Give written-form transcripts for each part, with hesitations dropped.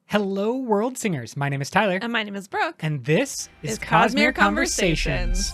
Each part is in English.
Hello, world singers. My name is Tyler. And my name is Brooke. And this is It's Cosmere Cosmere Conversations.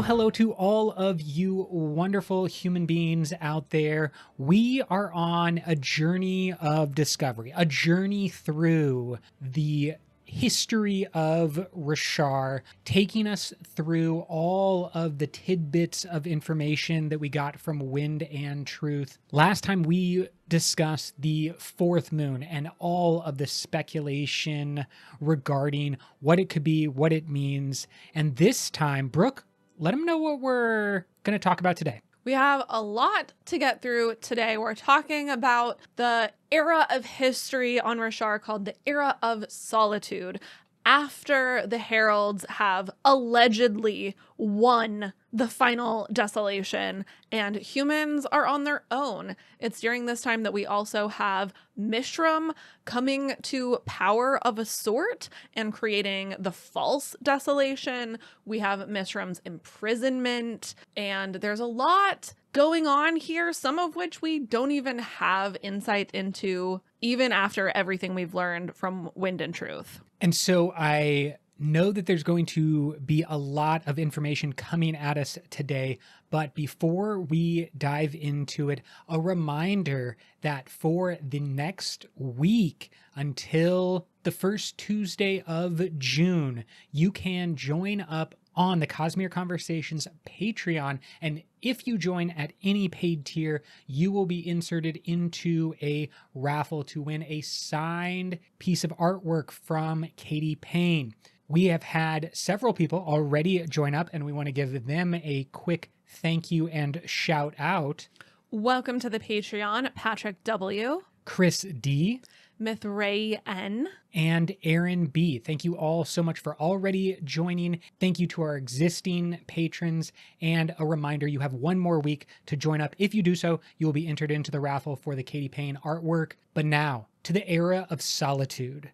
Hello to all of you wonderful human beings out there. We are on a journey of discovery, a journey through the history of Roshar, taking us through all of the tidbits of information that we got from Wind and Truth. Last time we discussed the fourth moon and all of the speculation regarding what it could be, what it means. And this time, Brooke, let them know what we're going to talk about today. We have a lot to get through today. We're talking about the era of history on Roshar called the Era of Solitude, after the Heralds have allegedly won the final desolation and humans are on their own. It's during this time that we also have Mishram coming to power of a sort and creating the false desolation. We have Mishram's imprisonment, and there's a lot going on here, some of which we don't even have insight into, even after everything we've learned from Wind and Truth. And so I know that there's going to be a lot of information coming at us today, but before we dive into it, a reminder that for the next week until the first Tuesday of June, you can join up on the Cosmere Conversations Patreon, and if you join at any paid tier, you will be inserted into a raffle to win a signed piece of artwork from Katie Payne. We have had several people already join up, and we want to give them a quick thank you and shout out. Welcome to the Patreon, Patrick W., Chris D., Mithray N., and Aaron B. Thank you all so much for already joining. Thank you to our existing patrons. And a reminder, you have one more week to join up. If you do so, you will be entered into the raffle for the Katie Payne artwork. But now, to the Era of Solitude.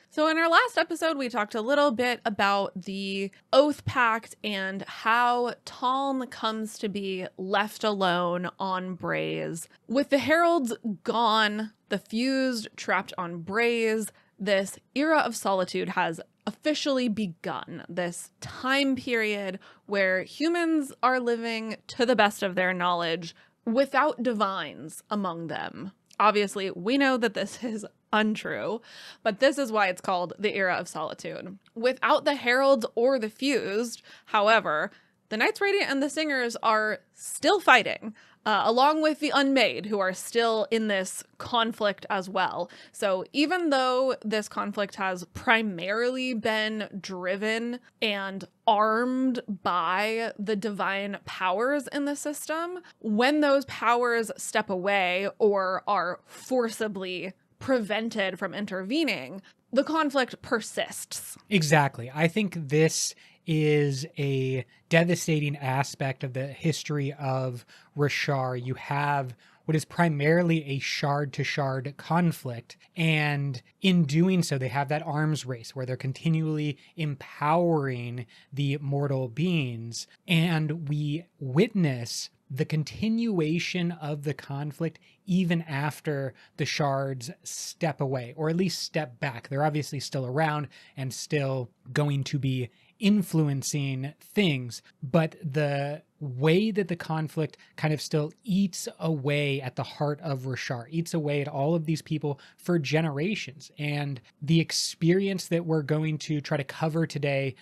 So in our last episode, we talked a little bit about the Oath Pact and how Taln comes to be left alone on Braze. With the Heralds gone, the Fused trapped on Braze, this Era of Solitude has officially begun. This time period where humans are living to the best of their knowledge without divines among them. Obviously, we know that this is untrue, but this is why it's called the Era of Solitude. Without the Heralds or the Fused, however, the Knights Radiant and the Singers are still fighting, along with the Unmade, who are still in this conflict as well. So even though this conflict has primarily been driven and armed by the divine powers in the system, when those powers step away or are forcibly prevented from intervening, the conflict persists. Exactly. I think this is a devastating aspect of the history of Roshar. You have what is primarily a shard-to-shard conflict, and in doing so, they have that arms race where they're continually empowering the mortal beings, and we witness the continuation of the conflict even after the shards step away, or at least step back. They're obviously still around and still going to be influencing things, but the way that the conflict kind of still eats away at the heart of Roshar, eats away at all of these people for generations. And the experience that we're going to try to cover today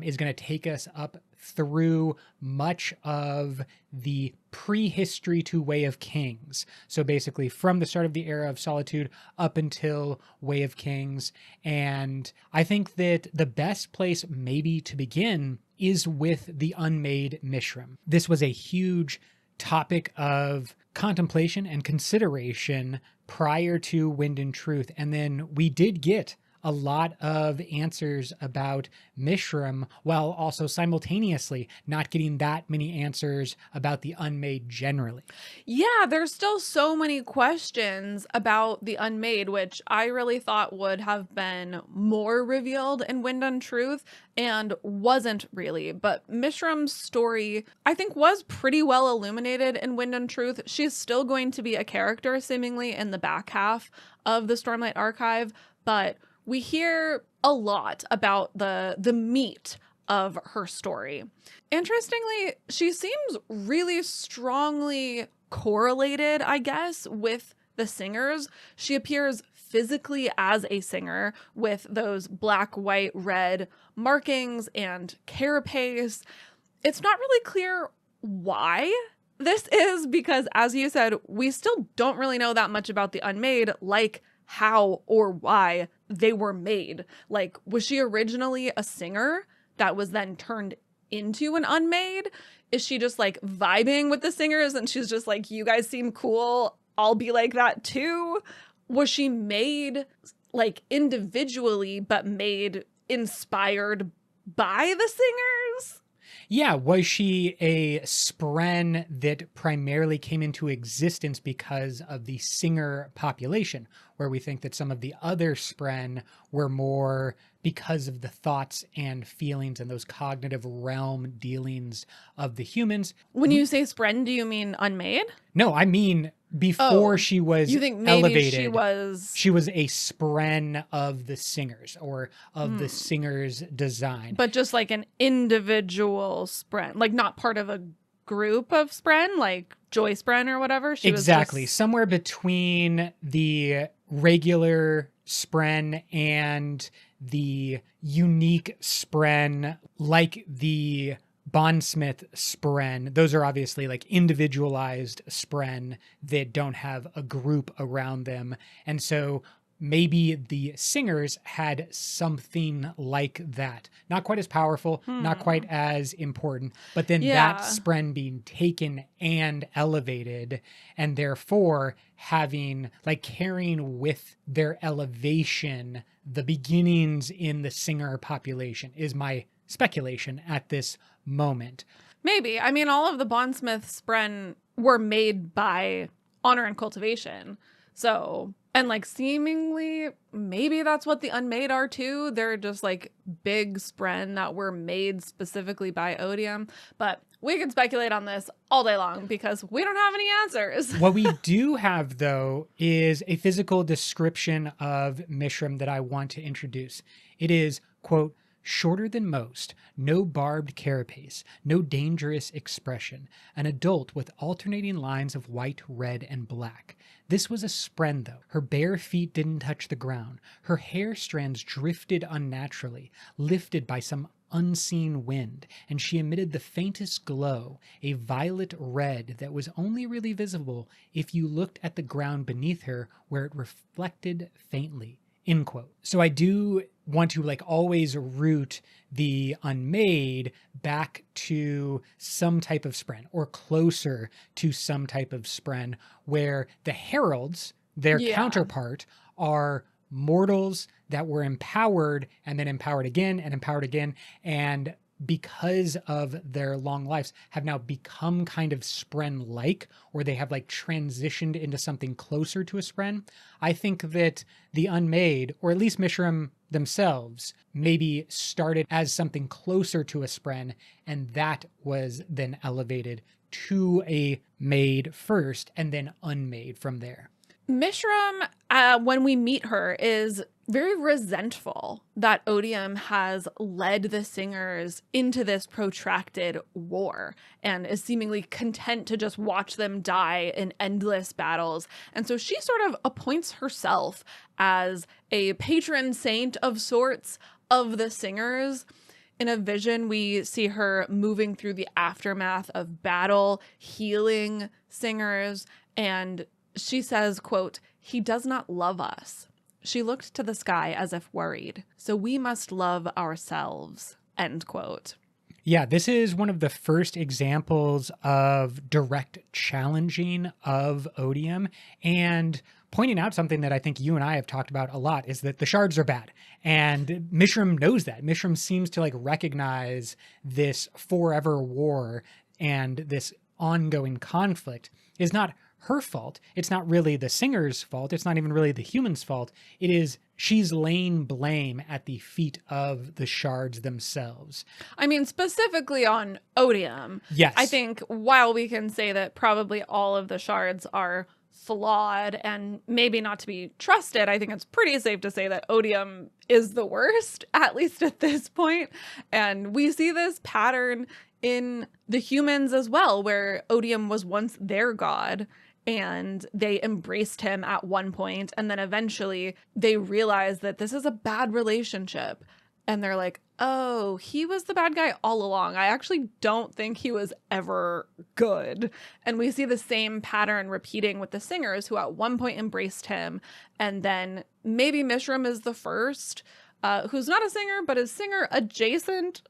is going to take us up through much of the prehistory to Way of Kings. So basically from the start of the Era of Solitude up until Way of Kings. And I think that the best place maybe to begin is with the Unmade Mishram. This was a huge topic of contemplation and consideration prior to Wind and Truth. And then we did get a lot of answers about Mishram, while also simultaneously not getting that many answers about the Unmade generally. Yeah, there's still so many questions about the Unmade, which I really thought would have been more revealed in Wind and Truth, and wasn't really. But Mishram's story, I think, was pretty well illuminated in Wind and Truth. She's still going to be a character, seemingly, in the back half of the Stormlight Archive, but we hear a lot about the meat of her story. Interestingly, she seems really strongly correlated, I guess, with the singers. She appears physically as a singer with those black, white, red markings and carapace. It's not really clear why this is, because, as you said, we still don't really know that much about the Unmade, like how or why they were made. Like, was she originally a singer that was then turned into an Unmade? Is she just like vibing with the singers and she's just like, you guys seem cool, I'll be like that too? Was she made like individually, but made inspired by the singers? Yeah, was she a spren that primarily came into existence because of the singer population, where we think that some of the other spren were more because of the thoughts and feelings and those cognitive realm dealings of the humans? When you say spren, do you mean Unmade? No, I mean before she was You think maybe elevated, she was a spren of the singers or of the singers' design. but just like an individual spren, like not part of a group of spren, like Joy Spren or whatever. She Exactly. was just... Somewhere between the regular spren and the unique spren, like the bondsmith spren. Those are obviously like individualized spren that don't have a group around them. And so maybe the singers had something like that. Not quite as powerful, not quite as important, but then that spren being taken and elevated, and therefore having, like, carrying with their elevation the beginnings in the singer population is my speculation at this moment. Maybe. I mean, all of the bondsmith spren were made by honor and cultivation. So, and like seemingly, maybe that's what the Unmade are too. They're just like big spren that were made specifically by Odium. But we can speculate on this all day long because we don't have any answers. What we do have, though, is a physical description of Mishram that I want to introduce. It is, quote, shorter than most, no barbed carapace, no dangerous expression, an adult with alternating lines of white, red, and black. This was a spren, though. Her bare feet didn't touch the ground. Her hair strands drifted unnaturally, lifted by some unseen wind, and she emitted the faintest glow, a violet red that was only really visible if you looked at the ground beneath her where it reflected faintly. End quote. So I do want to, like, always root the Unmade back to some type of spren or closer to some type of spren where the heralds, their counterpart, are mortals that were empowered and then empowered again and empowered again, and because of their long lives have now become kind of spren-like, or they have like transitioned into something closer to a spren. I think that the Unmade, or at least Mishram themselves, maybe started as something closer to a spren, and that was then elevated to a made first and then unmade from there. Mishram, when we meet her, is very resentful that Odium has led the singers into this protracted war and is seemingly content to just watch them die in endless battles. And so she sort of appoints herself as a patron saint of sorts of the singers. In a vision, we see her moving through the aftermath of battle, healing singers, and she says, quote, "He does not love us." She looked to the sky as if worried. So we must love ourselves, end quote. Yeah, this is one of the first examples of direct challenging of odium, and pointing out something that I think you and I have talked about a lot is that the shards are bad. And Mishram knows that. Mishram seems to like recognize this forever war and this ongoing conflict is not her fault. It's not really the singer's fault. It's not even really the human's fault. It is she's laying blame at the feet of the shards themselves. I mean, specifically on odium. Yes. I think while we can say that probably all of the shards are flawed and maybe not to be trusted, I think it's pretty safe to say that odium is the worst, at least at this point. And we see this pattern in the humans as well, where odium was once their god and they embraced him at one point, and then eventually they realized that this is a bad relationship, and they're like, oh, he was the bad guy all along. I actually don't think he was ever good. And we see the same pattern repeating with the singers who at one point embraced him, and then maybe Mishram is the first who's not a singer, but is singer adjacent,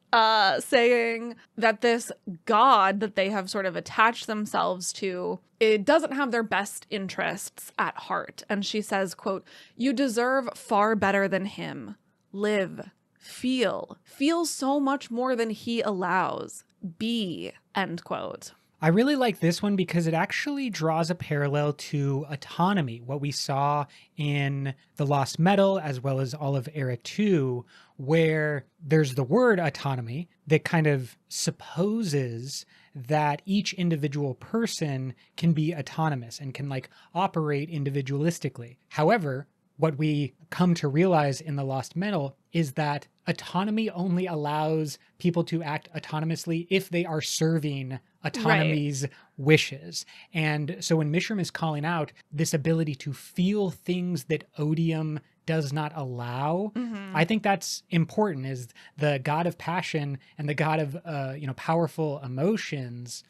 saying that this god that they have sort of attached themselves to, it doesn't have their best interests at heart. And she says, quote, "You deserve far better than him. Live, feel so much more than he allows. Be," end quote. I really like this one because it actually draws a parallel to autonomy, what we saw in The Lost Metal as well as all of Era 2, where there's the word autonomy that kind of supposes that each individual person can be autonomous and can like operate individualistically. However, what we come to realize in The Lost Metal is that autonomy only allows people to act autonomously if they are serving autonomy's wishes. And so when Mishram is calling out this ability to feel things that odium does not allow, I think that's important, is the god of passion and the god of powerful emotions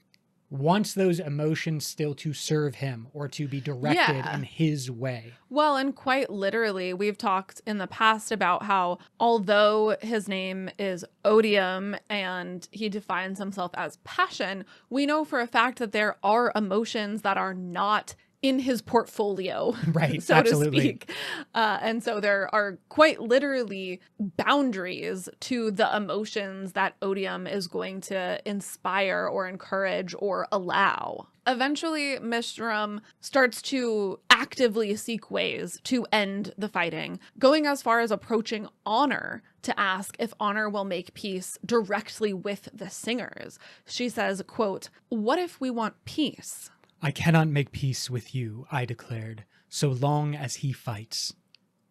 wants those emotions still to serve him or to be directed in his way. Well, and quite literally, we've talked in the past about how although his name is Odium and he defines himself as passion, we know for a fact that there are emotions that are not in his portfolio, right? So Absolutely. to speak. And so there are quite literally boundaries to the emotions that odium is going to inspire or encourage or allow. Eventually, Mishram starts to actively seek ways to end the fighting, going as far as approaching Honor to ask if Honor will make peace directly with the singers. She says, quote, "What if we want peace?" "I cannot make peace with you," I declared, "so long as he fights."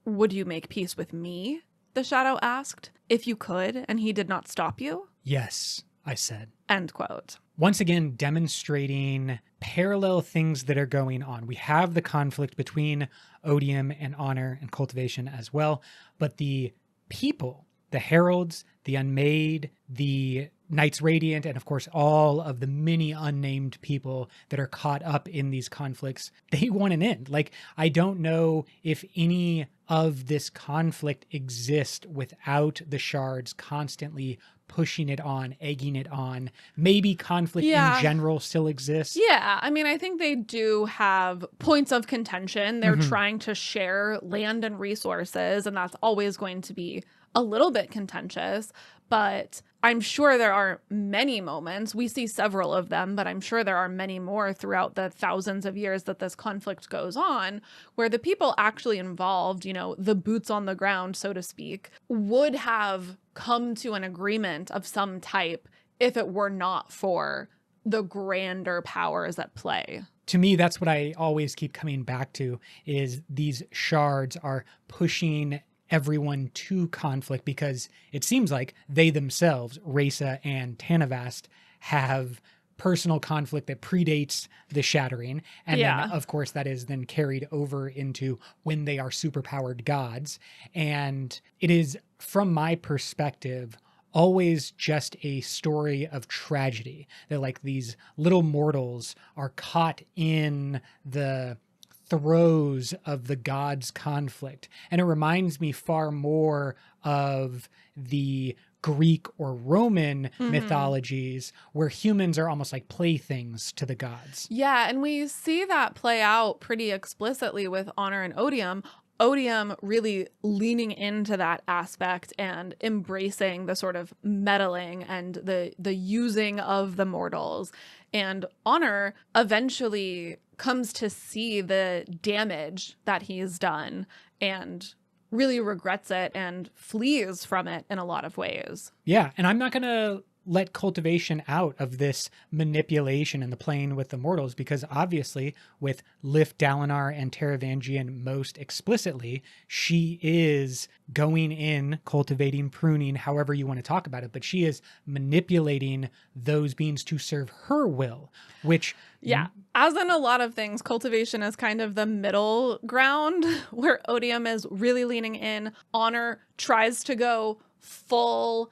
"Would you make peace with me?" the shadow asked, "if you could and he did not stop you?" "Yes," I said. End quote. Once again, demonstrating parallel things that are going on. We have the conflict between odium and honor and cultivation as well, but the people, the heralds, the unmade, the Knights Radiant, and of course all of the many unnamed people that are caught up in these conflicts, they want an end. Like, I don't know if any of this conflict exists without the shards constantly pushing it on, egging it on. Maybe conflict in general still exists. Yeah, I mean, I think they do have points of contention. They're trying to share land and resources, and that's always going to be a little bit contentious, but I'm sure there are many moments. We see several of them, but I'm sure there are many more throughout the thousands of years that this conflict goes on, where the people actually involved, the boots on the ground, so to speak, would have come to an agreement of some type if it were not for the grander powers at play. To me, that's what I always keep coming back to, is these shards are pushing everyone to conflict because it seems like they themselves, Rasa and Tanavast, have personal conflict that predates the shattering. And then, of course, that is then carried over into when they are superpowered gods. And it is, from my perspective, always just a story of tragedy. That like these little mortals are caught in the throes of the gods' conflict. And it reminds me far more of the Greek or Roman Mhm. mythologies where humans are almost like playthings to the gods. Yeah, and we see that play out pretty explicitly with Honor and Odium. Odium really leaning into that aspect and embracing the sort of meddling and the using of the mortals. And Honor eventually comes to see the damage that he's done and really regrets it and flees from it in a lot of ways. Yeah, and I'm not going to let cultivation out of this manipulation and the playing with the mortals, because obviously with Lif Dalinar and Taravangian most explicitly, she is going in, cultivating, pruning, however you want to talk about it, but she is manipulating those beings to serve her will, which Yeah. As in a lot of things, cultivation is kind of the middle ground where Odium is really leaning in. Honor tries to go full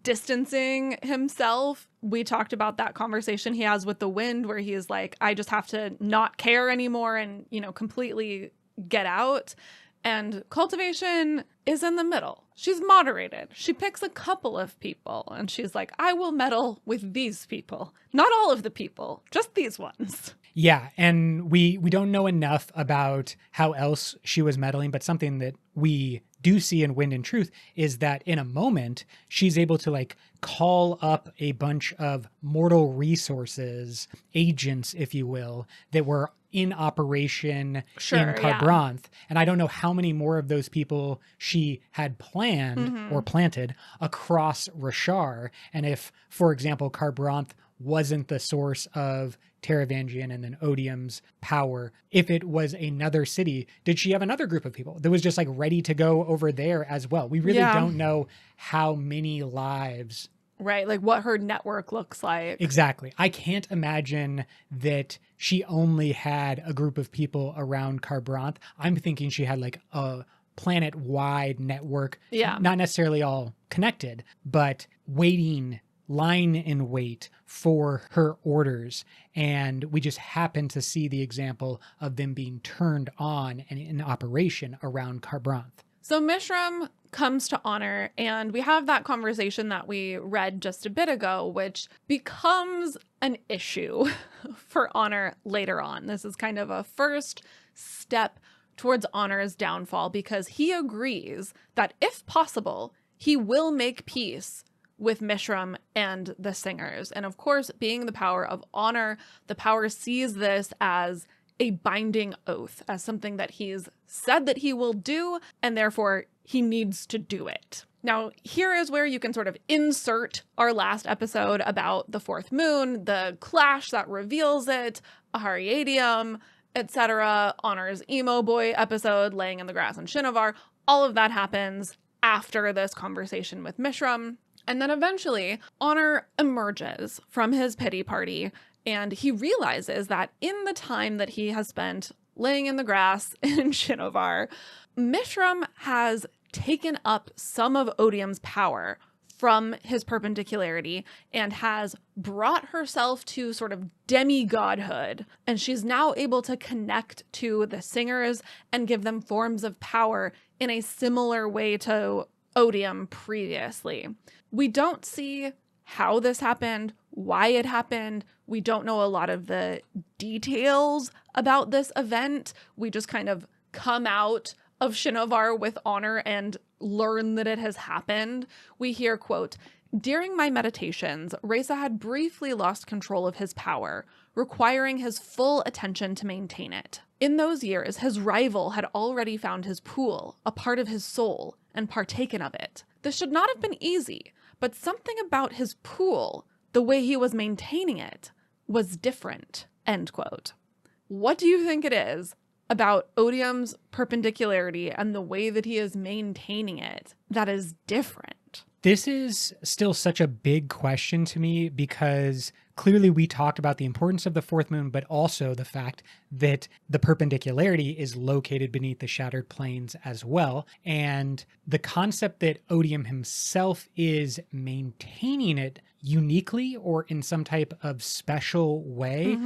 distancing himself. We talked about that conversation he has with the wind where he is like, I just have to not care anymore and, completely get out. And cultivation is in the middle. She's moderated. She picks a couple of people and she's like, I will meddle with these people. Not all of the people, just these ones. Yeah, and we don't know enough about how else she was meddling, but something that we do see in Wind and Truth is that in a moment, she's able to like call up a bunch of mortal resources, agents, if you will, that were in operation in Kharbranth. Yeah. And I don't know how many more of those people she had planned or planted across Rashar. And if, for example, Kharbranth wasn't the source of Taravangian and then Odium's power, if it was another city, did she have another group of people that was just like ready to go over there as well? We really don't know how many lives. Right, like what her network looks like. Exactly. I can't imagine that she only had a group of people around Kharbranth. I'm thinking she had like a planet-wide network, not necessarily all connected, but waiting, lying in wait for her orders. And we just happen to see the example of them being turned on and in operation around Kharbranth. So Mishram comes to Honor, and we have that conversation that we read just a bit ago, which becomes an issue for Honor later on. This is kind of a first step towards Honor's downfall, because he agrees that if possible, he will make peace with Mishram and the singers. And of course, being the power of Honor, the power sees this as a binding oath, as something that he's said that he will do, and therefore he needs to do it. Now, here is where you can sort of insert our last episode about the fourth moon, the clash that reveals it, Ahariadium, etc., Honor's emo boy episode, laying in the grass in Shinovar. All of that happens after this conversation with Mishram. And then eventually, Honor emerges from his pity party, and he realizes that in the time that he has spent laying in the grass in Shinovar, Mishram has taken up some of Odium's power from his perpendicularity and has brought herself to sort of demigodhood. And she's now able to connect to the singers and give them forms of power in a similar way to Odium previously. We don't see how this happened, why it happened. We don't know a lot of the details about this event. We just kind of come out of Shinovar with Honor and learn that it has happened. We hear, quote, "During my meditations, Reza had briefly lost control of his power, requiring his full attention to maintain it. In those years, his rival had already found his pool, a part of his soul, and partaken of it. This should not have been easy, but something about his pool, the way he was maintaining it, was different," end quote. What do you think it is about Odium's perpendicularity and the way that he is maintaining it that is different? This is still such a big question to me, because clearly we talked about the importance of the fourth moon, but also the fact that the perpendicularity is located beneath the shattered planes as well. And the concept that Odium himself is maintaining it uniquely or in some type of special way,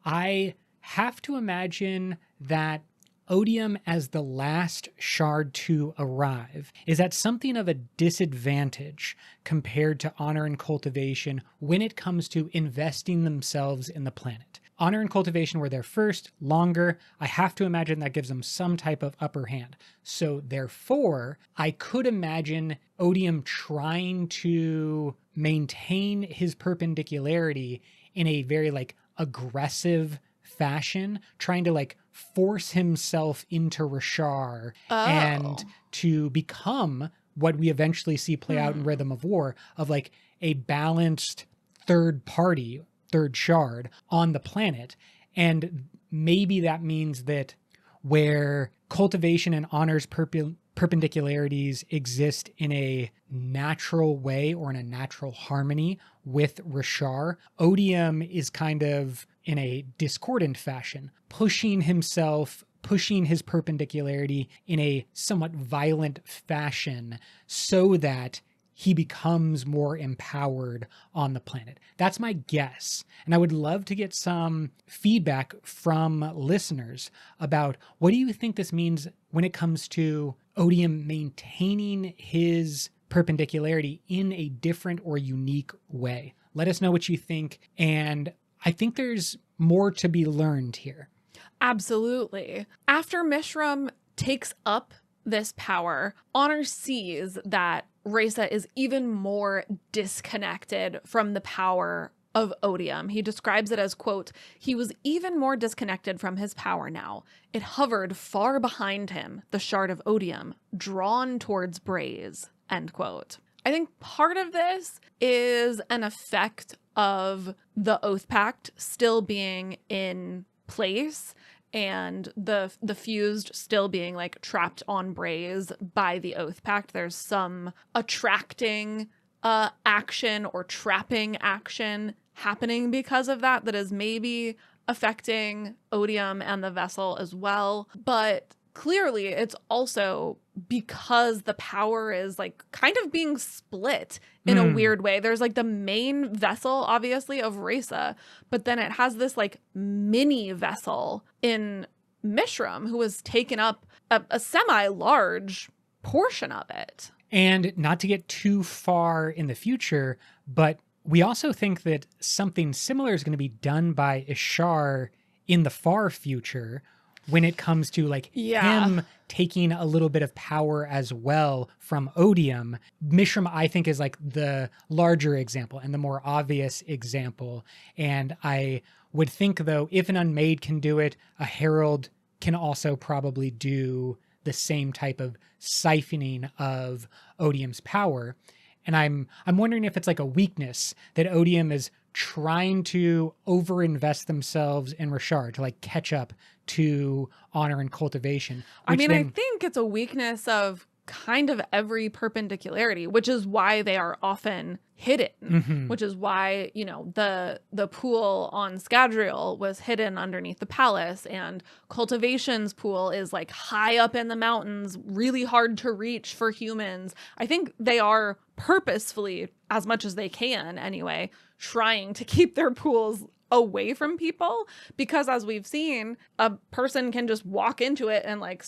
I have to imagine that Odium as the last shard to arrive is at something of a disadvantage compared to honor and cultivation when it comes to investing themselves in the planet. Honor and cultivation were there first, longer. I have to imagine that gives them some type of upper hand. So therefore, I could imagine Odium trying to maintain his perpendicularity in a very like aggressive fashion, trying to like force himself into Rashar and to become what we eventually see play out in Rhythm of War of like a balanced third party, third shard on the planet. And maybe that means that where cultivation and honors perpendicularities exist in a natural way or in a natural harmony with Rashar, Odium is kind of in a discordant fashion, pushing his perpendicularity in a somewhat violent fashion so that he becomes more empowered on the planet. That's my guess. And I would love to get some feedback from listeners about what do you think this means when it comes to Odium maintaining his perpendicularity in a different or unique way. Let us know what you think. And I think there's more to be learned here. Absolutely. After Mishram takes up this power, Honor sees that Reza is even more disconnected from the power of Odium. He describes it as, quote, he was even more disconnected from his power now. It hovered far behind him, the shard of Odium, drawn towards Braze, end quote. I think part of this is an effect of the Oath Pact still being in place and the fused still being like trapped on Braze by the Oath Pact. There's some attracting action or trapping action happening because of that is maybe affecting Odium and the vessel as well. But clearly it's also because the power is like kind of being split in a weird way. There's like the main vessel, obviously, of Reza, but then it has this like mini vessel in Mishram who has taken up a semi-large portion of it. And not to get too far in the future, but we also think that something similar is going to be done by Ishar in the far future when it comes to like him taking a little bit of power as well from Odium. Mishram, I think, is like the larger example and the more obvious example. And I would think, though, if an Unmade can do it, a Herald can also probably do the same type of siphoning of Odium's power. And I'm wondering if it's like a weakness that Odium is trying to overinvest themselves in Rashar to like catch up to honor and cultivation. I mean, I think it's a weakness of kind of every perpendicularity, which is why they are often hidden, which is why, you know, the pool on Scadrial was hidden underneath the palace, and Cultivation's pool is like high up in the mountains, really hard to reach for humans. I think they are purposefully, as much as they can anyway, trying to keep their pools away from people, because as we've seen, a person can just walk into it and like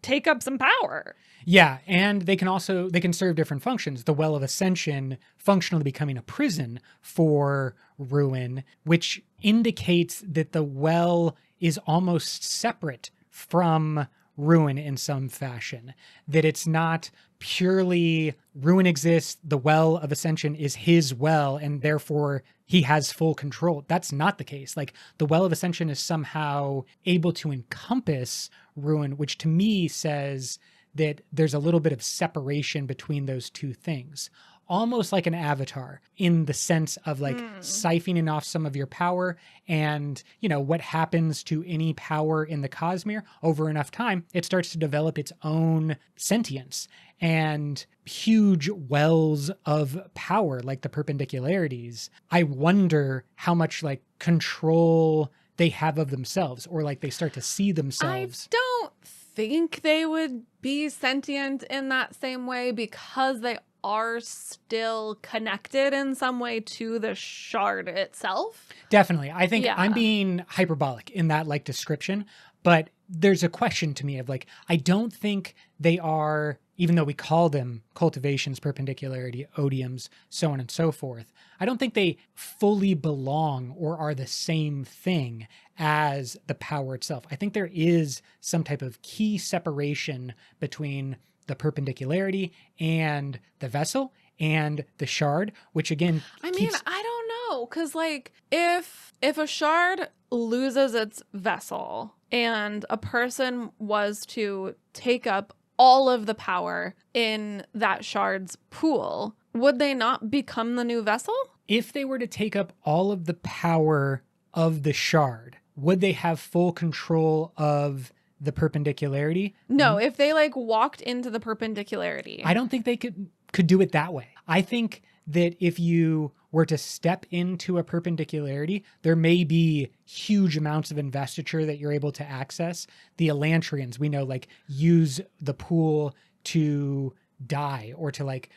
take up some power. Yeah, and they can serve different functions. The Well of Ascension functionally becoming a prison for Ruin, which indicates that the well is almost separate from Ruin in some fashion. That it's not purely Ruin exists, the Well of Ascension is his well, and therefore he has full control. That's not the case. Like, the Well of Ascension is somehow able to encompass Ruin, which to me says that there's a little bit of separation between those two things. Almost like an avatar, in the sense of like siphoning off some of your power, and you know what happens to any power in the Cosmere over enough time, it starts to develop its own sentience and huge wells of power like the perpendicularities. I wonder how much like control they have of themselves, or like they start to see themselves. I don't think they would be sentient in that same way, because they are still connected in some way to the shard itself. Definitely. I think Yeah. I'm being hyperbolic in that like description, but there's a question to me of like, I don't think they are, even though we call them cultivations, perpendicularity, odiums, so on and so forth, I don't think they fully belong or are the same thing as the power itself. I think there is some type of key separation between the perpendicularity and the vessel and the shard, which again I mean, keeps... I don't know, because like if a shard loses its vessel and a person was to take up all of the power in that shard's pool, would they not become the new vessel? If they were to take up all of the power of the shard, would they have full control of the perpendicularity? No, if they like walked into the perpendicularity. I don't think they could do it that way. I think that if you were to step into a perpendicularity, there may be huge amounts of investiture that you're able to access. The Elantrians, we know, like use the pool to die or to like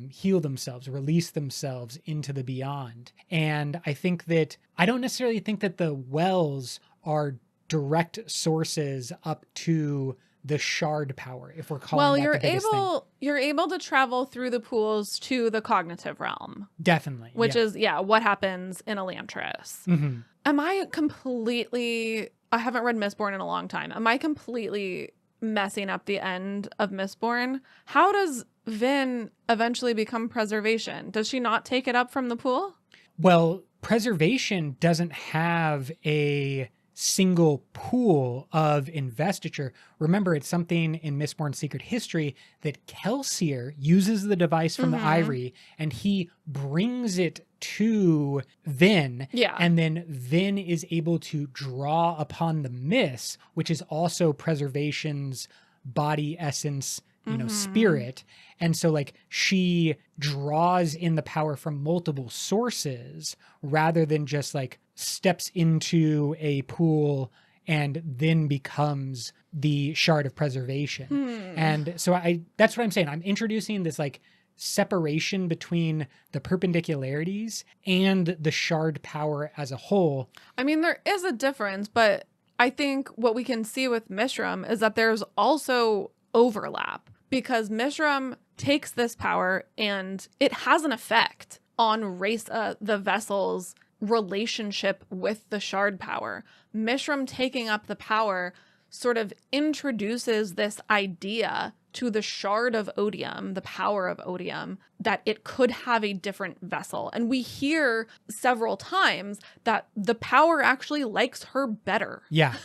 heal themselves, release themselves into the beyond. And I think that I don't necessarily think that the wells are direct sources up to the shard power, if we're calling that the biggest thing. You're able to travel through the pools to the cognitive realm. Definitely. Which is what happens in Elantris. Mm-hmm. Am I completely... I haven't read Mistborn in a long time. Am I completely messing up the end of Mistborn? How does Vin eventually become preservation? Does she not take it up from the pool? Well, preservation doesn't have a single pool of investiture. Remember, it's something in Mistborn's Secret History that Kelsier uses the device from the Ivory and he brings it to Vin. Yeah. And then Vin is able to draw upon the Miss, which is also preservation's body essence, you know, spirit. And so like she draws in the power from multiple sources rather than just like steps into a pool and then becomes the shard of preservation. And so that's what I'm saying. I'm introducing this like separation between the perpendicularities and the shard power as a whole. I mean, there is a difference, but I think what we can see with Mishram is that there's also overlap, because Mishram takes this power and it has an effect on Reza, the vessel's relationship with the shard power. Mishram taking up the power sort of introduces this idea to the shard of Odium, the power of Odium, that it could have a different vessel. And we hear several times that the power actually likes her better. Yeah.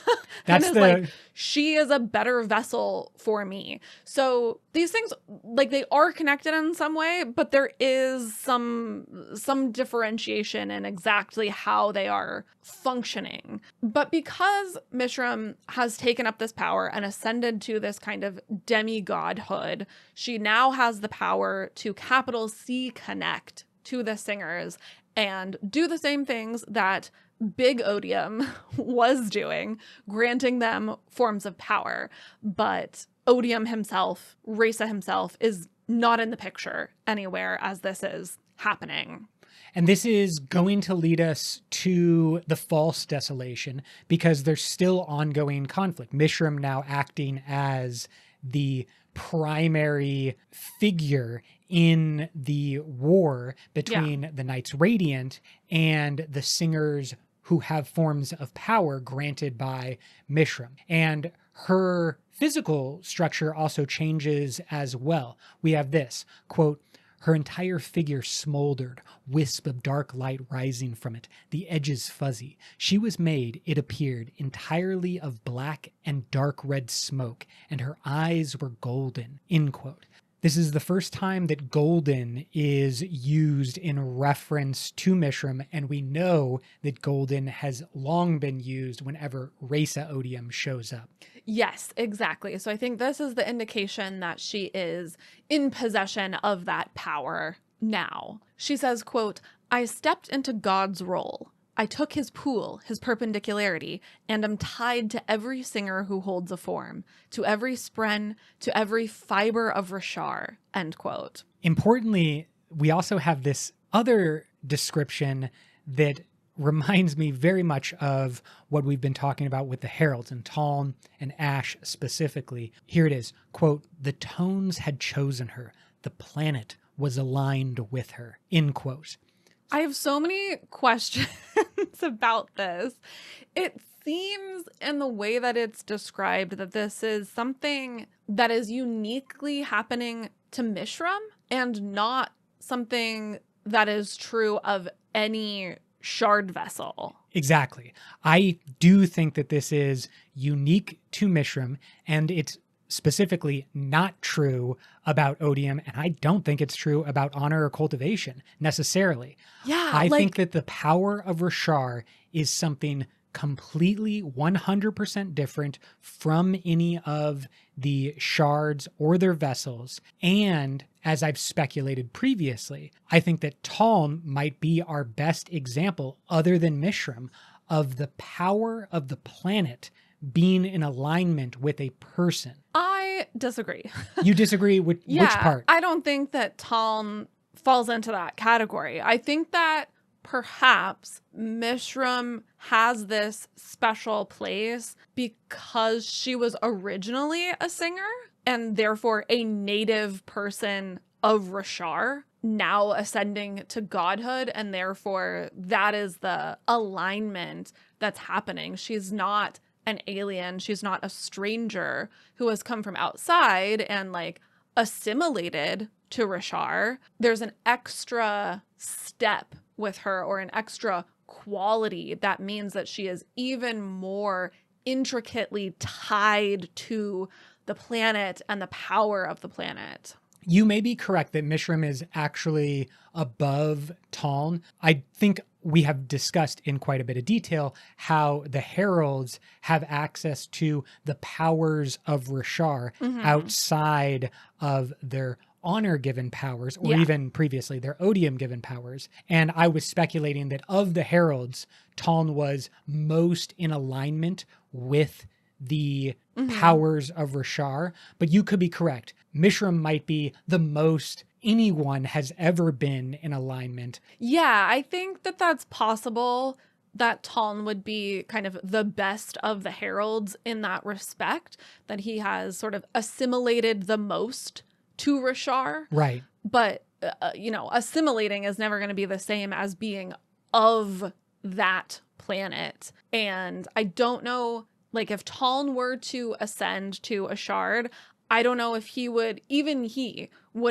That's like, she is a better vessel for me. So these things, like, they are connected in some way, but there is some differentiation in exactly how they are functioning. But because Mishram has taken up this power and ascended to this kind of demigodhood, she now has the power to capital C connect to the singers and do the same things that Big Odium was doing, granting them forms of power. But Odium himself, Reza himself, is not in the picture anywhere as this is happening. And this is going to lead us to the false desolation because there's still ongoing conflict. Mishram now acting as the primary figure in the war between the Knights Radiant and the singers who have forms of power granted by Mishram. And her physical structure also changes as well. We have this, quote, "Her entire figure smoldered, wisp of dark light rising from it, the edges fuzzy. She was made, it appeared, entirely of black and dark red smoke, and her eyes were golden," end quote. This is the first time that golden is used in reference to Mishram, and we know that golden has long been used whenever Reza Odium shows up. Yes, exactly. So I think this is the indication that she is in possession of that power now. She says, quote, "I stepped into God's role. I took his pool, his perpendicularity, and am tied to every singer who holds a form, to every spren, to every fiber of Rashar, end quote. Importantly, we also have this other description that reminds me very much of what we've been talking about with the heralds and Taln and Ash specifically. Here it is, quote, "The tones had chosen her. The planet was aligned with her," end quote. I have so many questions about this. It seems in the way that it's described that this is something that is uniquely happening to Mishram and not something that is true of any shard vessel. Exactly. I do think that this is unique to Mishram, and it's specifically not true about odium, and I don't think it's true about honor or cultivation necessarily. Yeah, I think that the power of Rashar is something completely 100% different from any of the shards or their vessels. And as I've speculated previously, I think that Taln might be our best example, other than Mishram, of the power of the planet being in alignment with a person. I disagree. You disagree with which part? I don't think that Taln falls into that category. I think that perhaps Mishram has this special place because she was originally a singer and therefore a native person of Rashar, now ascending to godhood, and therefore that is the alignment that's happening. She's not an alien. She's not a stranger who has come from outside and like assimilated to Rashar. There's an extra step with her, or an extra quality that means that she is even more intricately tied to the planet and the power of the planet. You may be correct that Mishram is actually above Taln. I think we have discussed in quite a bit of detail how the heralds have access to the powers of Rashar outside of their honor given powers, or even previously their odium given powers. And I was speculating that of the heralds, Taln was most in alignment with the powers of Rashar, but you could be correct. Mishram might be the most anyone has ever been in alignment. Yeah, I think that that's possible, that Taln would be kind of the best of the heralds in that respect, that he has sort of assimilated the most to Rashar. Right. But, assimilating is never going to be the same as being of that planet. And I don't know, like, if Taln were to ascend to a shard, I don't know if he would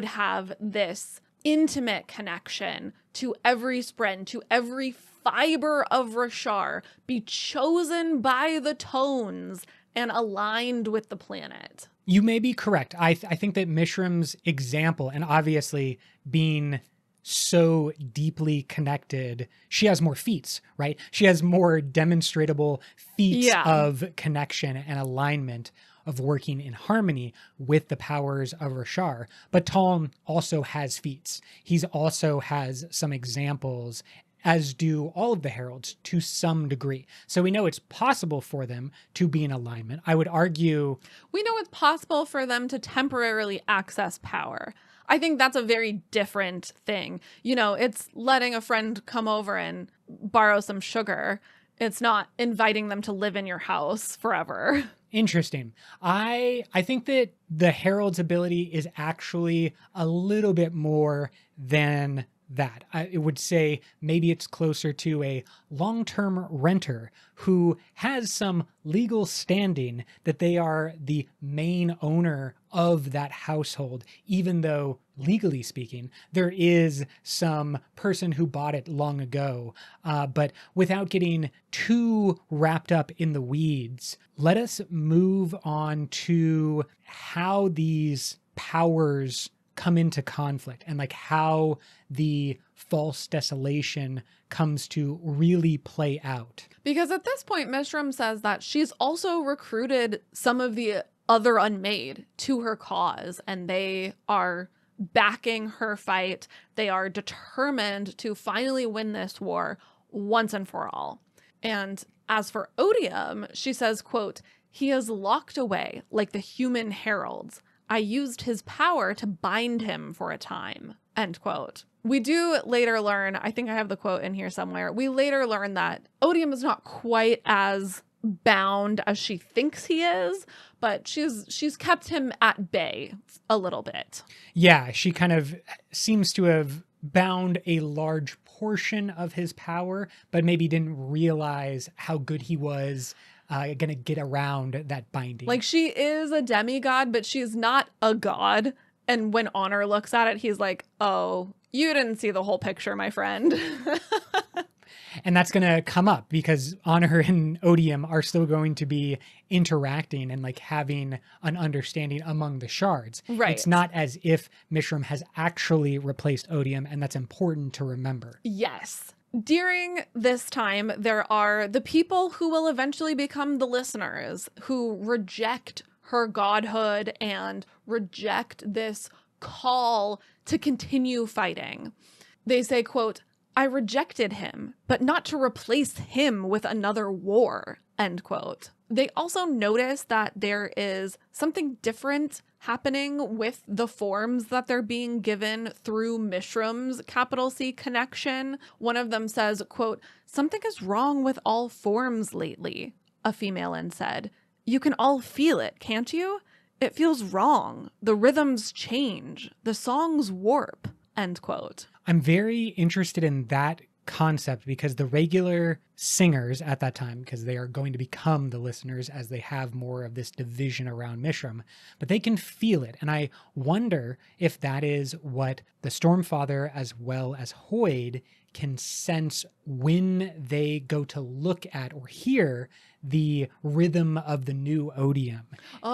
have this intimate connection to every spren, to every fiber of Rashar, be chosen by the tones and aligned with the planet. You may be correct. I think that Mishram's example, and obviously being so deeply connected, she has more feats, right? She has more demonstrable feats of connection and alignment, of working in harmony with the powers of Rashar. But Taln also has feats. He also has some examples, as do all of the heralds to some degree. So we know it's possible for them to be in alignment. I would argue... We know it's possible for them to temporarily access power. I think that's a very different thing. It's letting a friend come over and borrow some sugar. It's not inviting them to live in your house forever. Interesting. I think that the herald's ability is actually a little bit more than that. I would say maybe it's closer to a long-term renter who has some legal standing that they are the main owner of that household, even though legally speaking, there is some person who bought it long ago. But without getting too wrapped up in the weeds, let us move on to how these powers come into conflict and like how the false desolation comes to really play out. Because at this point, Mishram says that she's also recruited some of the other Unmade to her cause, and they are backing her fight. They are determined to finally win this war, once and for all. And as for Odium, she says, quote, "He is locked away like the human heralds. I used his power to bind him for a time," end quote. We do later learn, I think I have the quote in here somewhere, we later learn that Odium is not quite as bound as she thinks he is, but she's kept him at bay a little bit. Yeah, she kind of seems to have bound a large portion of his power, but maybe didn't realize how good he was going to get around that binding. Like, she is a demigod, but she's not a god. And when Honor looks at it, he's like, "Oh, you didn't see the whole picture, my friend." And that's going to come up because Honor and Odium are still going to be interacting and like having an understanding among the shards. Right. It's not as if Mishram has actually replaced Odium, and that's important to remember. Yes. During this time, there are the people who will eventually become the listeners, who reject her godhood and reject this call to continue fighting. They say, quote, "I rejected him, but not to replace him with another war," end quote. They also notice that there is something different happening with the forms that they're being given through Mishram's capital C connection. One of them says, quote, "Something is wrong with all forms lately," a female in said. "You can all feel it, can't you? It feels wrong. The rhythms change. The songs warp," end quote. I'm very interested in that concept because the regular singers at that time, because they are going to become the listeners as they have more of this division around Mishram, but they can feel it. And I wonder if that is what the Stormfather as well as Hoyd can sense when they go to look at or hear the rhythm of the new Odium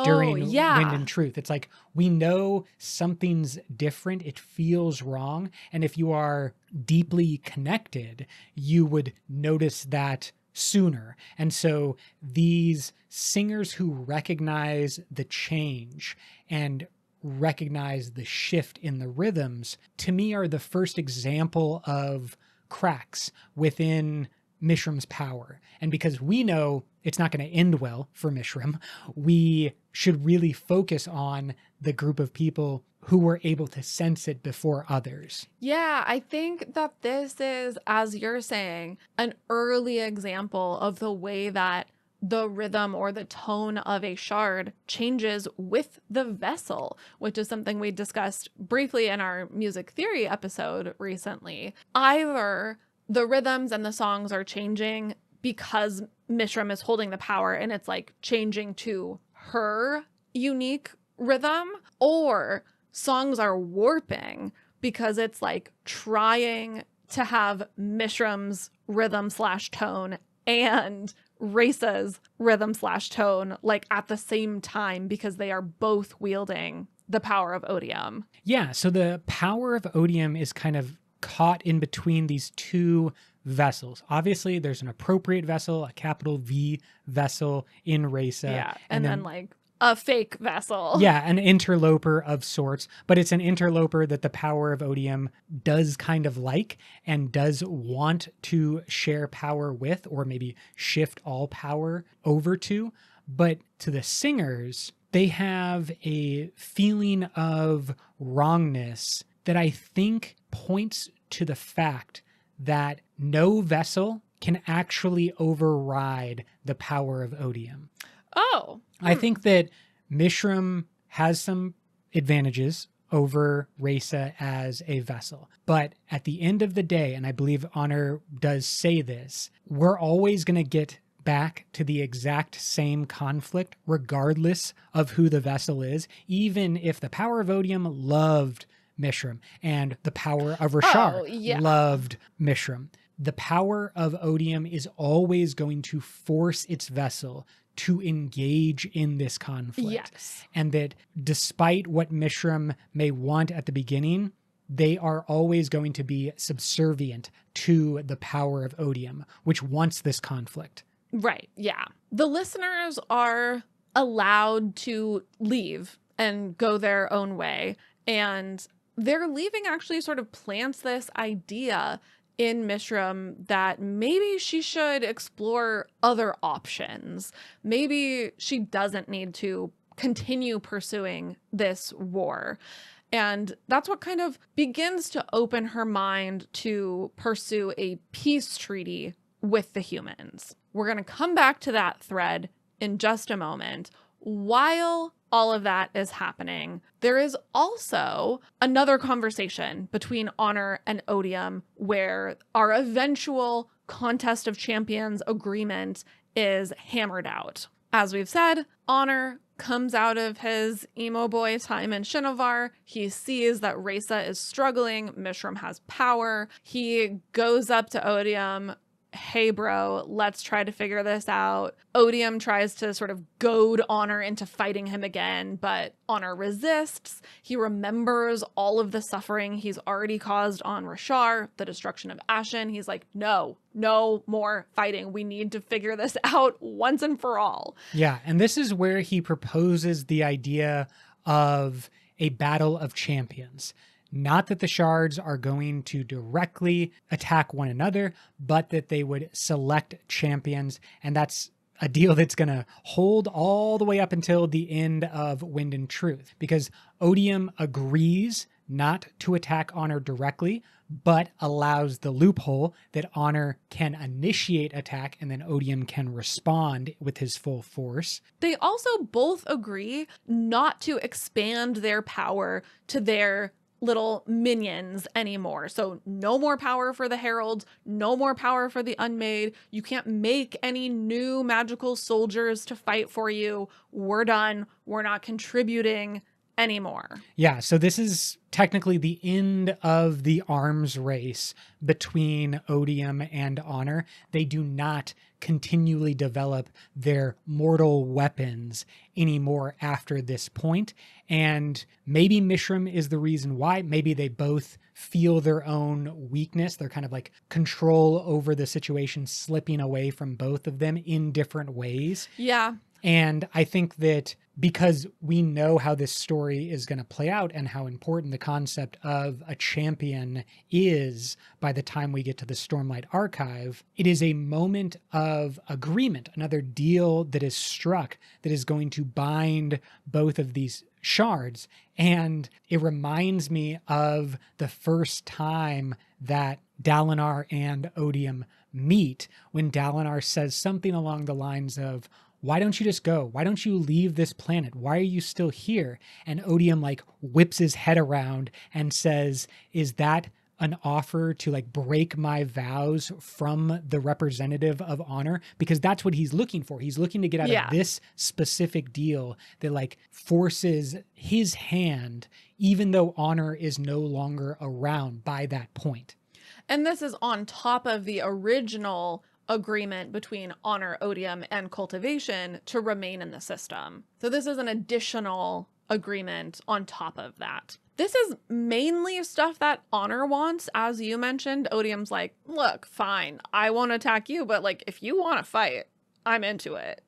during Wind and Truth. It's like, we know something's different. It feels wrong. And if you are deeply connected, you would notice that sooner. And so these singers who recognize the change and recognize the shift in the rhythms, to me, are the first example of cracks within Mishram's power. And because we know it's not going to end well for Mishram, we should really focus on the group of people who were able to sense it before others. Yeah, I think that this is, as you're saying, an early example of the way that the rhythm or the tone of a shard changes with the vessel, which is something we discussed briefly in our music theory episode recently. Either the rhythms and the songs are changing because Mishram is holding the power and it's like changing to her unique rhythm, or songs are warping because it's like trying to have Mishram's rhythm/tone and Race's rhythm/tone like at the same time, because they are both wielding the power of Odium. Yeah, so the power of Odium is kind of caught in between these two vessels. Obviously, there's an appropriate vessel, a capital V vessel in Rasa. Yeah, and then like a fake vessel. Yeah, an interloper of sorts, but it's an interloper that the power of Odium does kind of like and does want to share power with, or maybe shift all power over to. But to the singers, they have a feeling of wrongness that I think points to the fact that no vessel can actually override the power of Odium. Oh. I think that Mishram has some advantages over Rasa as a vessel. But at the end of the day, and I believe Honor does say this, we're always going to get back to the exact same conflict regardless of who the vessel is, even if the power of Odium loved Mishram and the power of Rashar loved Mishram. The power of Odium is always going to force its vessel to engage in this conflict. Yes. And that despite what Mishram may want at the beginning, they are always going to be subservient to the power of Odium, which wants this conflict. Right, yeah. The listeners are allowed to leave and go their own way. And their leaving actually sort of plants this idea in Mishram that maybe she should explore other options. Maybe she doesn't need to continue pursuing this war. And that's what kind of begins to open her mind to pursue a peace treaty with the humans. We're going to come back to that thread in just a moment. While all of that is happening, there is also another conversation between Honor and Odium where our eventual Contest of Champions agreement is hammered out. As we've said, Honor comes out of his emo boy time in Shinovar. He sees that Reza is struggling. Mishram has power. He goes up to Odium. Hey, bro, let's try to figure this out. Odium tries to sort of goad Honor into fighting him again, but Honor resists. He remembers all of the suffering he's already caused on Rashar, the destruction of Ashen. He's like, no more fighting. We need to figure this out once and for all. Yeah, and this is where he proposes the idea of a battle of champions. Not that the shards are going to directly attack one another, but that they would select champions. And that's a deal that's going to hold all the way up until the end of Wind and Truth, because Odium agrees not to attack Honor directly, but allows the loophole that Honor can initiate attack and then Odium can respond with his full force. They also both agree not to expand their power to their little minions anymore. So no more power for the heralds, no more power for the unmade. You can't make any new magical soldiers to fight for you. We're done. We're not contributing anymore. Yeah, so this is technically the end of the arms race between Odium and Honor. They do not continually develop their mortal weapons anymore after this point. And maybe Mishram is the reason why. Maybe they both feel their own weakness. They're kind of like control over the situation slipping away from both of them in different ways. Yeah. And I think that because we know how this story is going to play out and how important the concept of a champion is by the time we get to the Stormlight Archive, it is a moment of agreement, another deal that is struck that is going to bind both of these shards. And it reminds me of the first time that Dalinar and Odium meet, when Dalinar says something along the lines of, why don't you just go? Why don't you leave this planet? Why are you still here? And Odium like whips his head around and says, is that an offer to like break my vows from the representative of Honor? Because that's what he's looking for. He's looking to get out of this specific deal that like forces his hand, even though Honor is no longer around by that point. And this is on top of the original agreement between Honor, Odium, and Cultivation to remain in the system. So this is an additional agreement on top of that. This is mainly stuff that Honor wants. As you mentioned, Odium's like, look, fine, I won't attack you, but like, if you want to fight, I'm into it.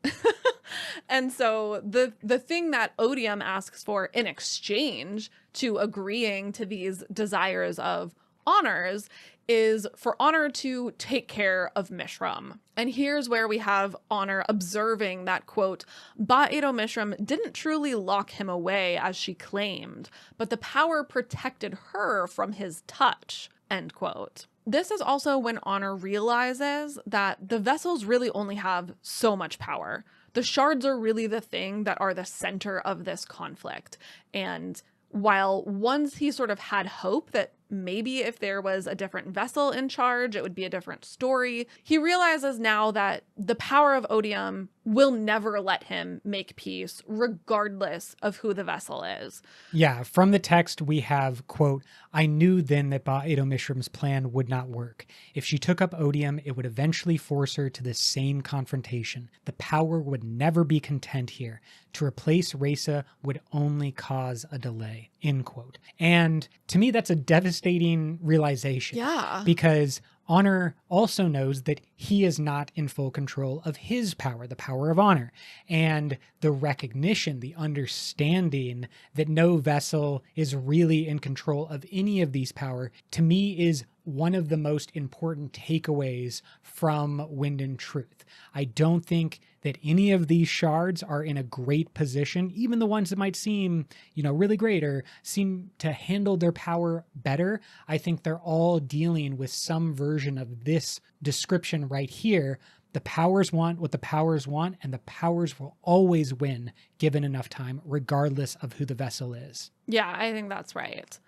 And so the thing that Odium asks for in exchange to agreeing to these desires of Honor's is for Honor to take care of Mishram. And here's where we have Honor observing that, quote, Ba-Ado-Mishram didn't truly lock him away as she claimed, but the power protected her from his touch, end quote. This is also when Honor realizes that the vessels really only have so much power. The shards are really the thing that are the center of this conflict. And while once he sort of had hope that maybe if there was a different vessel in charge, it would be a different story, he realizes now that the power of Odium will never let him make peace, regardless of who the vessel is. Yeah, from the text we have, quote, I knew then that Ba-Ado-Mishram's plan would not work. If she took up Odium, it would eventually force her to the same confrontation. The power would never be content here. To replace Reza would only cause a delay, end quote. And to me, that's a devastating realization. Yeah. Because Honor also knows that he is not in full control of his power, the power of Honor. And the recognition, the understanding that no vessel is really in control of any of these power, to me is one of the most important takeaways from Wind and Truth. I don't think that any of these shards are in a great position, even the ones that might seem, really great or seem to handle their power better. I think they're all dealing with some version of this description right here. The powers want what the powers want, and the powers will always win given enough time, regardless of who the vessel is. Yeah, I think that's right.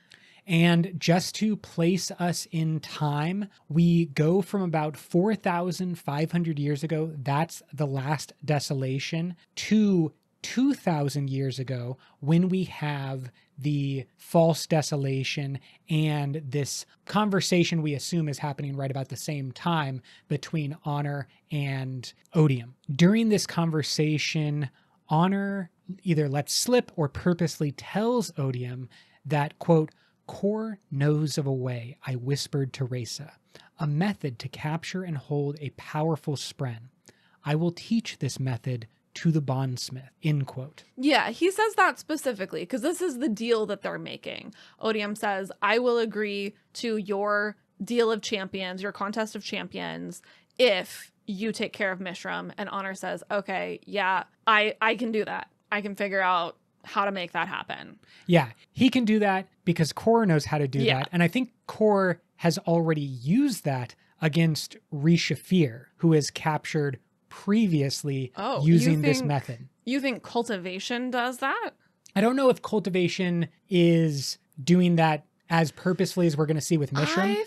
And just to place us in time, we go from about 4,500 years ago, that's the last desolation, to 2,000 years ago when we have the false desolation and this conversation we assume is happening right about the same time between Honor and Odium. During this conversation, Honor either lets slip or purposely tells Odium that, quote, "Kor knows of a way," I whispered to Reza, "a method to capture and hold a powerful spren. I will teach this method to the bondsmith," end quote. Yeah, he says that specifically because this is the deal that they're making. Odium says, I will agree to your deal of champions, your contest of champions, if you take care of Mishram. And Honor says, okay, yeah, I can do that. I can figure out how to make that happen. Yeah, he can do that because Kor knows how to do Yeah. that. And I think Kor has already used that against Rishafir, who is captured previously using this method. You think cultivation does that? I don't know if cultivation is doing that as purposefully as we're going to see with Mishram.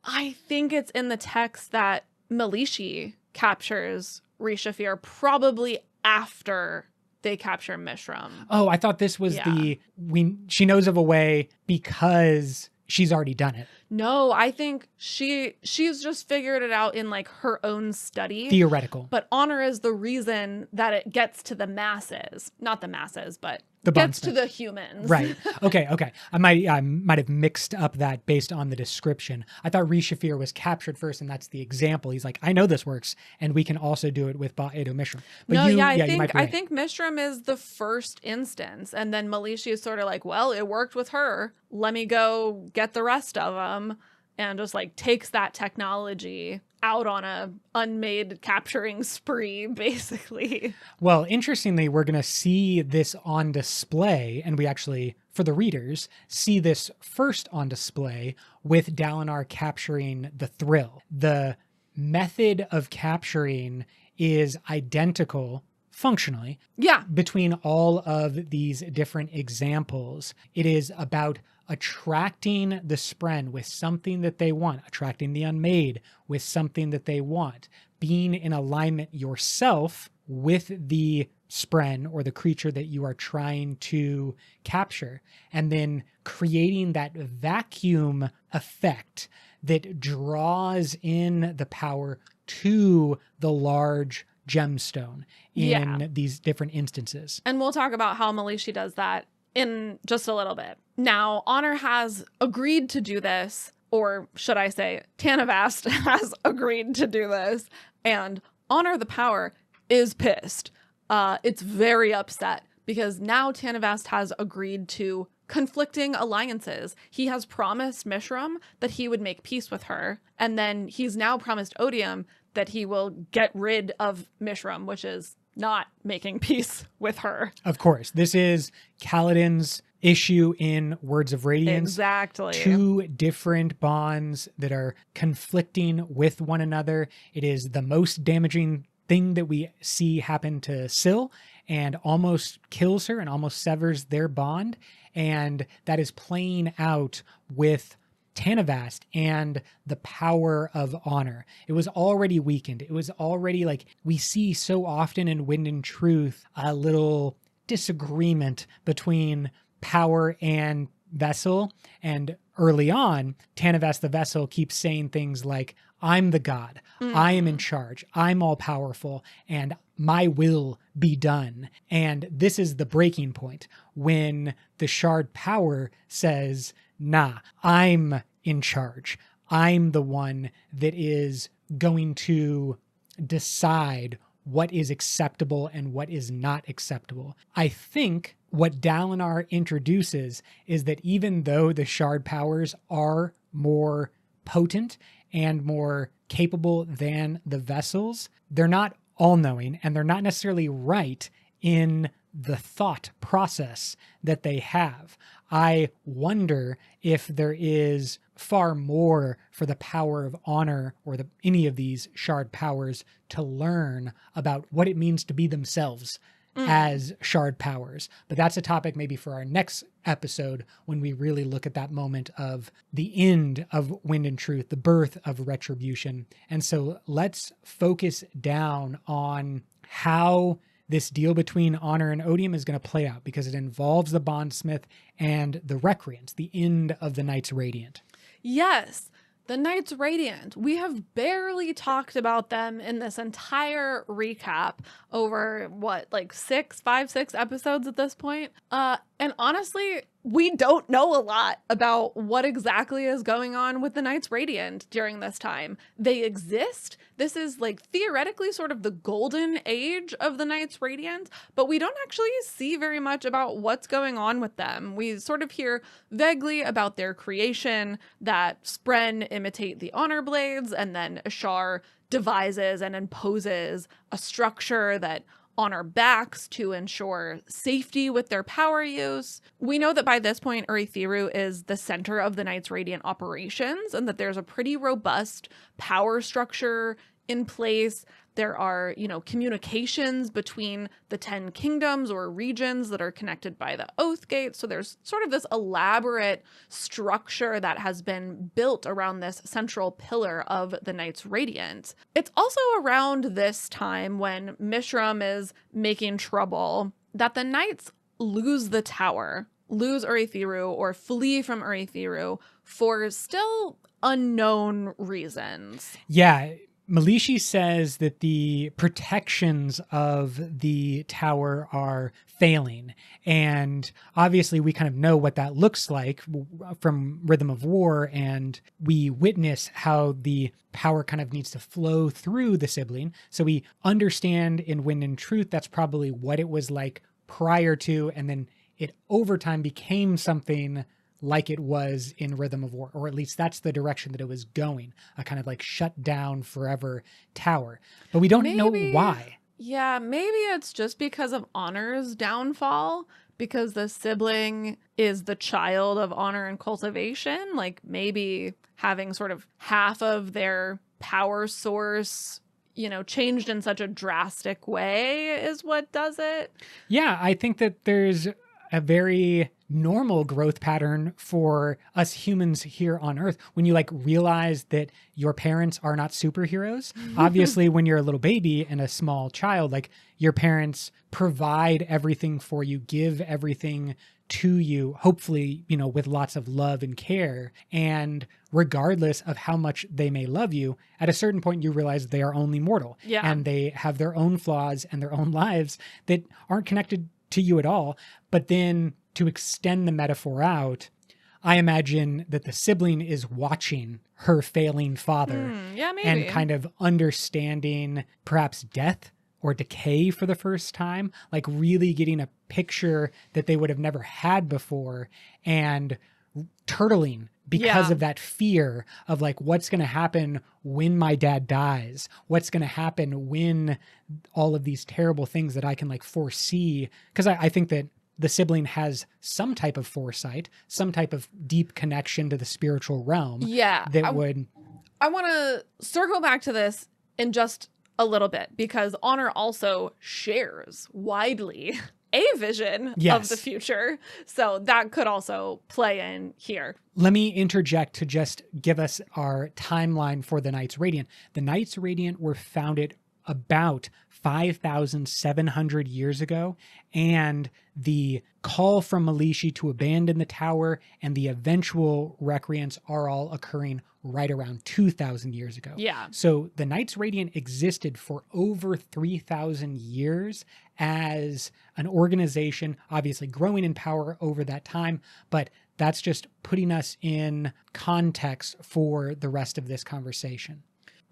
I think it's in the text that Malishi captures Rishafir probably after they capture Mishram. Oh, I thought this was she knows of a way because she's already done it. No, I think she's just figured it out in like her own study. Theoretical. But Honor is the reason that it gets to the masses. Not the masses, but The gets to bondsmith. the humans. Right. Okay. I might have mixed up that based on the description. I thought Rishafir was captured first, and that's the example. He's like, I know this works, and we can also do it with Ba-Ado-Mishram. But I you might be right. think Mishram is the first instance, and then Malishi is sort of like, well, it worked with her. Let me go get the rest of them, and just like takes that technology out on a Unmade capturing spree, basically. Well, interestingly, we're going to see this on display, and we actually, for the readers, see this first on display with Dalinar capturing the Thrill. The method of capturing is identical functionally between all of these different examples. It is about attracting the spren with something that they want, attracting the Unmade with something that they want, being in alignment yourself with the spren or the creature that you are trying to capture, and then creating that vacuum effect that draws in the power to the large gemstone in these different instances. And we'll talk about how Malishi does that in just a little bit. Now, Honor has agreed to do this, or should I say, Tanavast has agreed to do this, and Honor the Power is pissed. It's very upset because now Tanavast has agreed to conflicting alliances. He has promised Mishram that he would make peace with her, and then he's now promised Odium that he will get rid of Mishram, which is not making peace with her. Of course. This is Kaladin's issue in Words of Radiance. Exactly. Two different bonds that are conflicting with one another. It is the most damaging thing that we see happen to Syl, and almost kills her and almost severs their bond. And that is playing out with Tanavast and the power of honor. It was already weakened. It was already like we see so often in Wind and Truth, a little disagreement between power and vessel. And early on, Tanavast the vessel keeps saying things like, I'm the god, I am in charge, I'm all powerful, and my will be done. And this is the breaking point when the shard power says, nah, I'm in charge. I'm the one that is going to decide what is acceptable and what is not acceptable. I think what Dalinar introduces is that even though the shard powers are more potent and more capable than the vessels, they're not all-knowing, and they're not necessarily right in the thought process that they have. I wonder if there is far more for the power of honor or any of these shard powers to learn about what it means to be themselves as shard powers. But that's a topic maybe for our next episode, when we really look at that moment of the end of Wind and Truth, the birth of Retribution. And so let's focus down on how this deal between Honor and Odium is going to play out, because it involves the Bondsmith and the Recreance, the end of the Knights Radiant. Yes, the Knights Radiant. We have barely talked about them in this entire recap over like 6 episodes at this point. And honestly, we don't know a lot about what exactly is going on with the Knights Radiant during this time. They exist. This is like theoretically sort of the golden age of the Knights Radiant, but we don't actually see very much about what's going on with them. We sort of hear vaguely about their creation, that Spren imitate the Honor Blades, and then Ashar devises and imposes a structure that Honor backs to ensure safety with their power use. We know that by this point, Urithiru is the center of the Knights Radiant operations, and that there's a pretty robust power structure in place. There are, communications between the 10 kingdoms or regions that are connected by the Oath Gate. So there's sort of this elaborate structure that has been built around this central pillar of the Knights Radiant. It's also around this time, when Mishram is making trouble, that the Knights lose the tower, lose Urithiru, or flee from Urithiru for still unknown reasons. Yeah. Malishi says that the protections of the tower are failing. And obviously we kind of know what that looks like from Rhythm of War, and we witness how the power kind of needs to flow through the sibling. So we understand in Wind and Truth that's probably what it was like prior to, and then it over time became something like it was in Rhythm of War, or at least that's the direction that it was going, a kind of like shut down forever tower. But we don't know why. Yeah, maybe it's just because of Honor's downfall, because the sibling is the child of Honor and Cultivation. Like maybe having sort of half of their power source, changed in such a drastic way is what does it. Yeah, I think that there's a very normal growth pattern for us humans here on Earth. When you realize that your parents are not superheroes, obviously when you're a little baby and a small child, your parents provide everything for you, give everything to you, hopefully, with lots of love and care. And regardless of how much they may love you, at a certain point you realize they are only mortal. Yeah. And they have their own flaws and their own lives that aren't connected to you at all. But then to extend the metaphor out, I imagine that the sibling is watching her failing father maybe. and kind of understanding perhaps death or decay for the first time, really getting a picture that they would have never had before, and turtling because of that fear of what's going to happen when my dad dies, what's going to happen when all of these terrible things that I can foresee. Because I think that the sibling has some type of foresight, some type of deep connection to the spiritual realm. Yeah. That I want to circle back to this in just a little bit, because Honor also shares widely a vision of the future. So that could also play in here. Let me interject to just give us our timeline for the Knights Radiant. The Knights Radiant were founded about 5,700 years ago, and the call from Malishi to abandon the tower and the eventual recreance are all occurring right around 2,000 years ago. Yeah. So the Knights Radiant existed for over 3,000 years as an organization, obviously growing in power over that time, but that's just putting us in context for the rest of this conversation.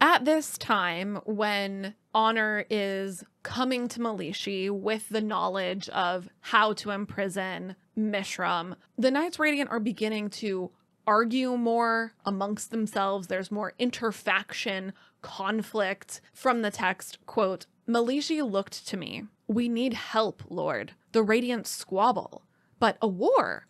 At this time, when Honor is coming to Malishi with the knowledge of how to imprison Mishram, the Knights Radiant are beginning to argue more amongst themselves. There's more interfaction conflict. From the text, quote, Malishi looked to me. We need help, Lord. The Radiant squabble. But a war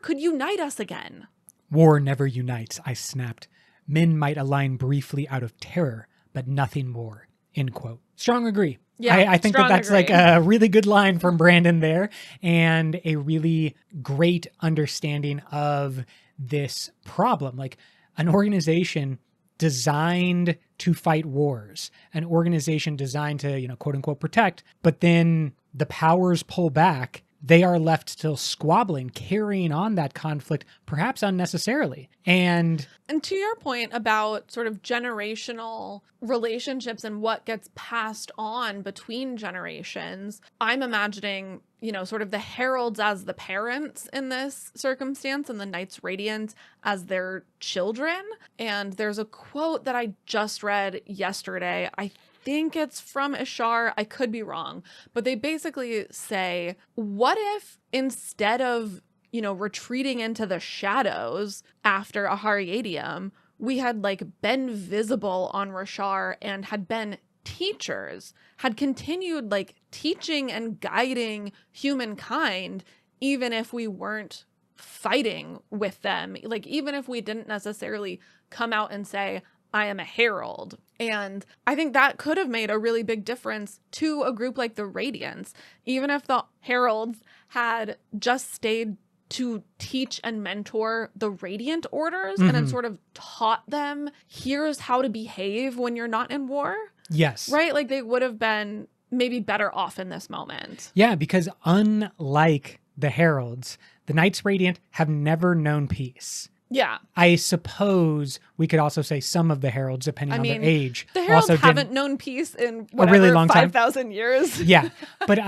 could unite us again. War never unites, I snapped. Men might align briefly out of terror, but nothing more. End quote. Strong agree. Yeah, I think that's agree. like a really good line from Brandon there, and a really great understanding of this problem. Like an organization designed to fight wars, an organization designed to, quote unquote, protect, but then the powers pull back. They are left still squabbling, carrying on that conflict, perhaps unnecessarily. And to your point about sort of generational relationships and what gets passed on between generations, I'm imagining, sort of the heralds as the parents in this circumstance and the Knights Radiant as their children. And there's a quote that I just read yesterday. I think it's from Ishar. I could be wrong, but they basically say, what if instead of, retreating into the shadows after Ahariadium, we had been visible on Rashar and had been teachers, had continued teaching and guiding humankind, even if we weren't fighting with them, even if we didn't necessarily come out and say, I am a herald. And I think that could have made a really big difference to a group like the Radiants, even if the heralds had just stayed to teach and mentor the Radiant orders and had sort of taught them, here's how to behave when you're not in war. Yes. Right? They would have been maybe better off in this moment. Yeah, because unlike the heralds, the Knights Radiant have never known peace. Yeah. I suppose we could also say some of the heralds, depending on their age. The heralds also haven't known peace in a really long time. 5,000 years. Yeah, but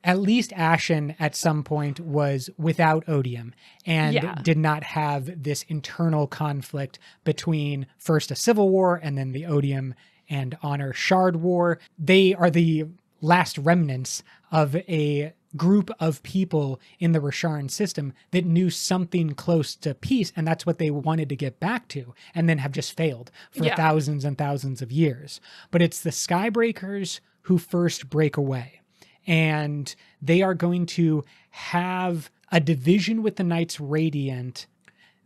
at least Ashen at some point was without odium and did not have this internal conflict between first a civil war and then the odium and honor shard war. They are the last remnants of a group of people in the Rasharan system that knew something close to peace, and that's what they wanted to get back to, and then have just failed for thousands and thousands of years. But it's the Skybreakers who first break away. And they are going to have a division with the Knights Radiant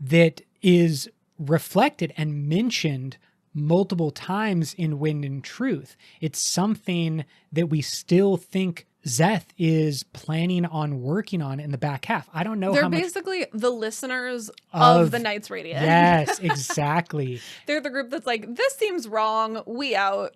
that is reflected and mentioned multiple times in Wind and Truth. It's something that we still think Szeth is planning on working on in the back half. I don't know They're how much... basically the listeners of the Knights Radiant. Yes, exactly. They're the group that's like, this seems wrong, we out.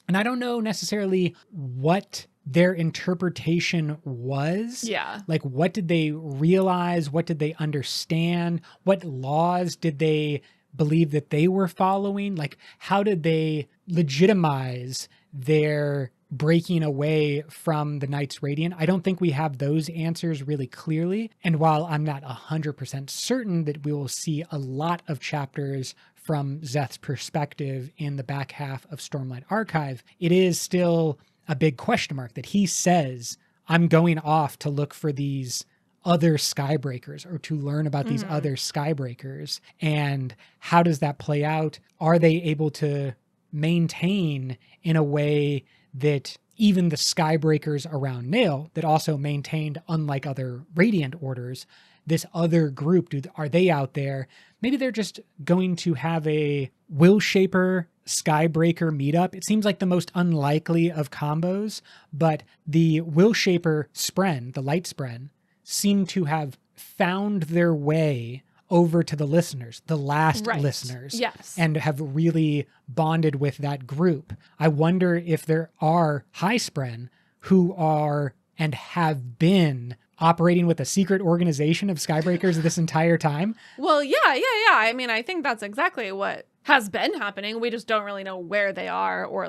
And I don't know necessarily what their interpretation was. Yeah. What did they realize? What did they understand? What laws did they believe that they were following? How did they legitimize their breaking away from the Knights Radiant? I don't think we have those answers really clearly. And while I'm not 100% certain that we will see a lot of chapters from Szeth's perspective in the back half of Stormlight Archive, it is still a big question mark that he says, I'm going off to look for these other Skybreakers or to learn about these other Skybreakers. And how does that play out? Are they able to maintain in a way that even the Skybreakers around Nail, that also maintained, unlike other Radiant orders, this other group, are they out there? Maybe they're just going to have a Will Shaper Skybreaker meetup. It seems like the most unlikely of combos, but the Will Shaper Spren, the Light Spren, seem to have found their way over to the listeners, the last listeners, and have really bonded with that group. I wonder if there are High Spren who are and have been operating with a secret organization of Skybreakers this entire time. Well, yeah. I mean, I think that's exactly what has been happening. We just don't really know where they are or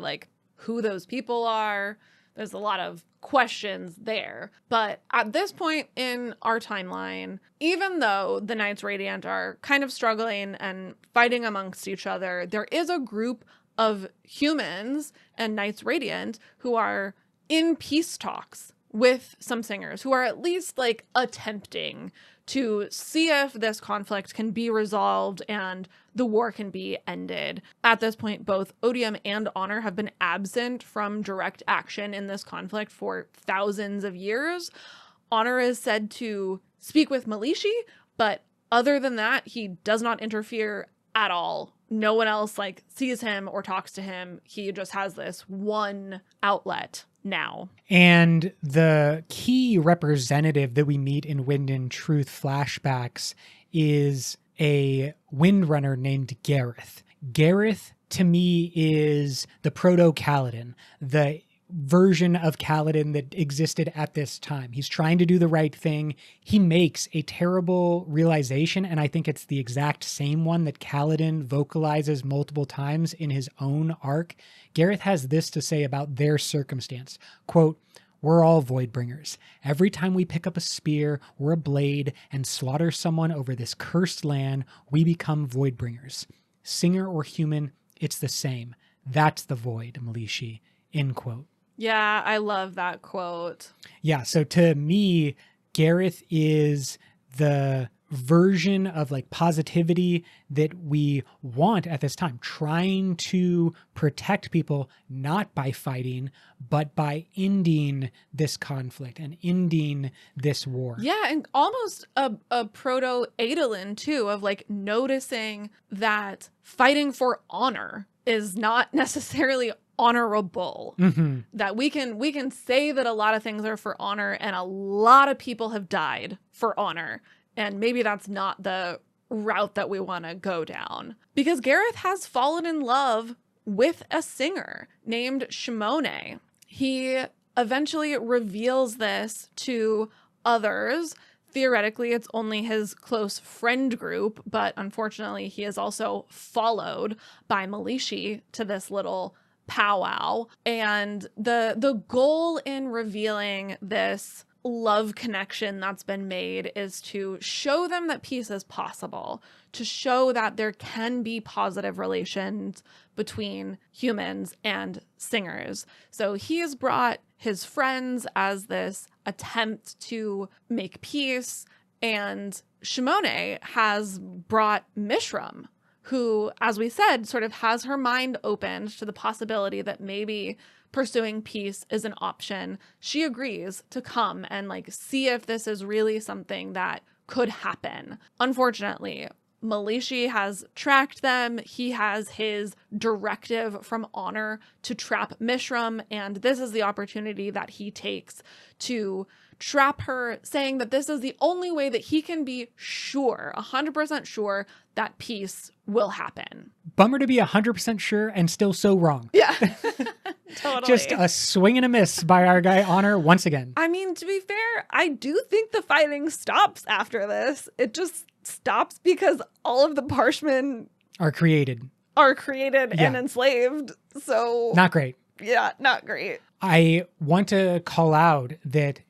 who those people are. There's a lot of questions there. But at this point in our timeline, even though the Knights Radiant are kind of struggling and fighting amongst each other, there is a group of humans and Knights Radiant who are in peace talks with some singers who are at least like attempting to see if this conflict can be resolved and the war can be ended. At this point, both Odium and Honor have been absent from direct action in this conflict for thousands of years. Honor is said to speak with Malishi, but other than that, he does not interfere at all. No one else like sees him or talks to him. He just has this one outlet now. And the key representative that we meet in Wind and Truth flashbacks is a windrunner named Gareth. Gareth, to me, is the proto-Kaladin, the version of Kaladin that existed at this time. He's trying to do the right thing. He makes a terrible realization, and I think it's the exact same one that Kaladin vocalizes multiple times in his own arc. Gareth has this to say about their circumstance. Quote, "We're all Voidbringers. Every time we pick up a spear or a blade and slaughter someone over this cursed land, we become Voidbringers. Singer or human, it's the same. That's the void, Malishi." End quote. Yeah, I love that quote. Yeah, so to me, Gareth is the version of like positivity that we want at this time, trying to protect people not by fighting, but by ending this conflict and ending this war. Yeah, and almost a proto Adolin too, of like noticing that fighting for honor is not necessarily honorable. Mm-hmm. That we can say that a lot of things are for honor, and a lot of people have died for honor, and maybe that's not the route that we want to go down. Because Gareth has fallen in love with a singer named Shimone. He eventually reveals this to others. Theoretically, it's only his close friend group, but unfortunately, he is also followed by Malishi to this little powwow. And the goal in revealing this love connection that's been made is to show them that peace is possible, to show that there can be positive relations between humans and singers. So he has brought his friends as this attempt to make peace, and Shimone has brought Mishram, who, as we said, sort of has her mind opened to the possibility that maybe pursuing peace is an option. She agrees to come and like see if this is really something that could happen. Unfortunately, Malishi has tracked them. He has his directive from Honor to trap Mishram, and this is the opportunity that he takes to trap her, saying that this is the only way that he can be sure, 100% sure, that peace will happen. Bummer to be 100% sure and still so wrong. Yeah, totally. Just a swing and a miss by our guy Honor once again. I mean, to be fair, I do think the fighting stops after this. It just stops because all of the Parshmen Are created and enslaved. So Not great. Yeah, not great. I want to call out that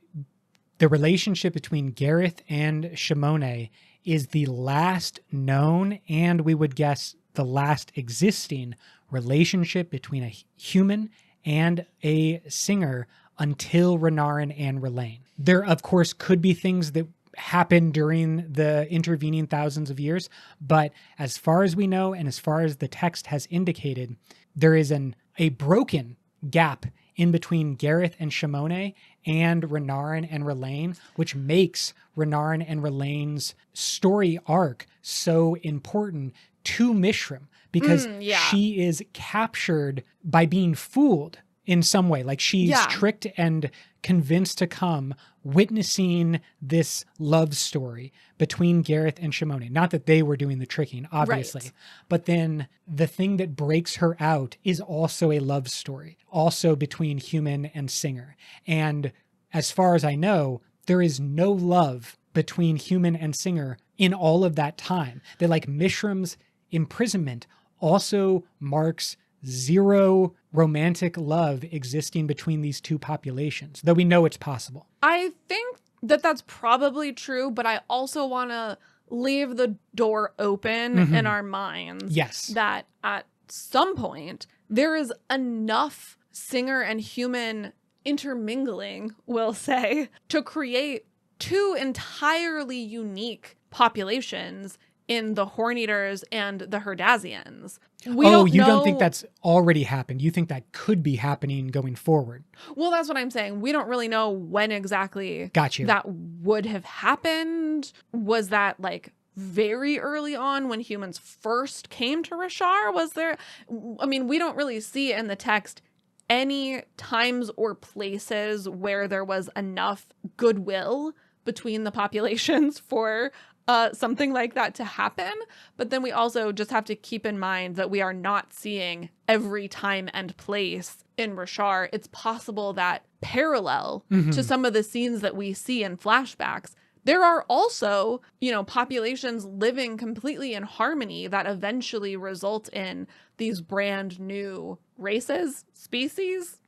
the relationship between Gareth and Shimone is the last known, and we would guess the last existing relationship between a human and a singer until Renarin and Relaine. There, of course, could be things that happened during the intervening thousands of years, but as far as we know, and as far as the text has indicated, there is a broken gap in between Gareth and Shimone and Renarin and Relaine, which makes Renarin and Relaine's story arc so important to Mishram, because she is captured by being fooled in some way. Like she's tricked and convinced to come, witnessing this love story between Gareth and Shimone. Not that they were doing the tricking, obviously. Right. But then the thing that breaks her out is also a love story, also between human and singer. And as far as I know, there is no love between human and singer in all of that time. That like Mishram's imprisonment also marks zero romantic love existing between these two populations, though we know it's possible. I think that that's probably true, but I also want to leave the door open in our minds. Yes. That at some point there is enough singer and human intermingling, we'll say, to create two entirely unique populations in the Horn-Eaters and the Herdazians. You don't think that's already happened. You think that could be happening going forward. Well, that's what I'm saying. We don't really know when exactly Got you. that would have happened. Was that like very early on when humans first came to Rashar? Was there, I mean, we don't really see in the text any times or places where there was enough goodwill between the populations for something like that to happen. But then we also just have to keep in mind that we are not seeing every time and place in Rashar. It's possible that parallel to some of the scenes that we see in flashbacks, there are also, populations living completely in harmony that eventually result in these brand new races, species, ?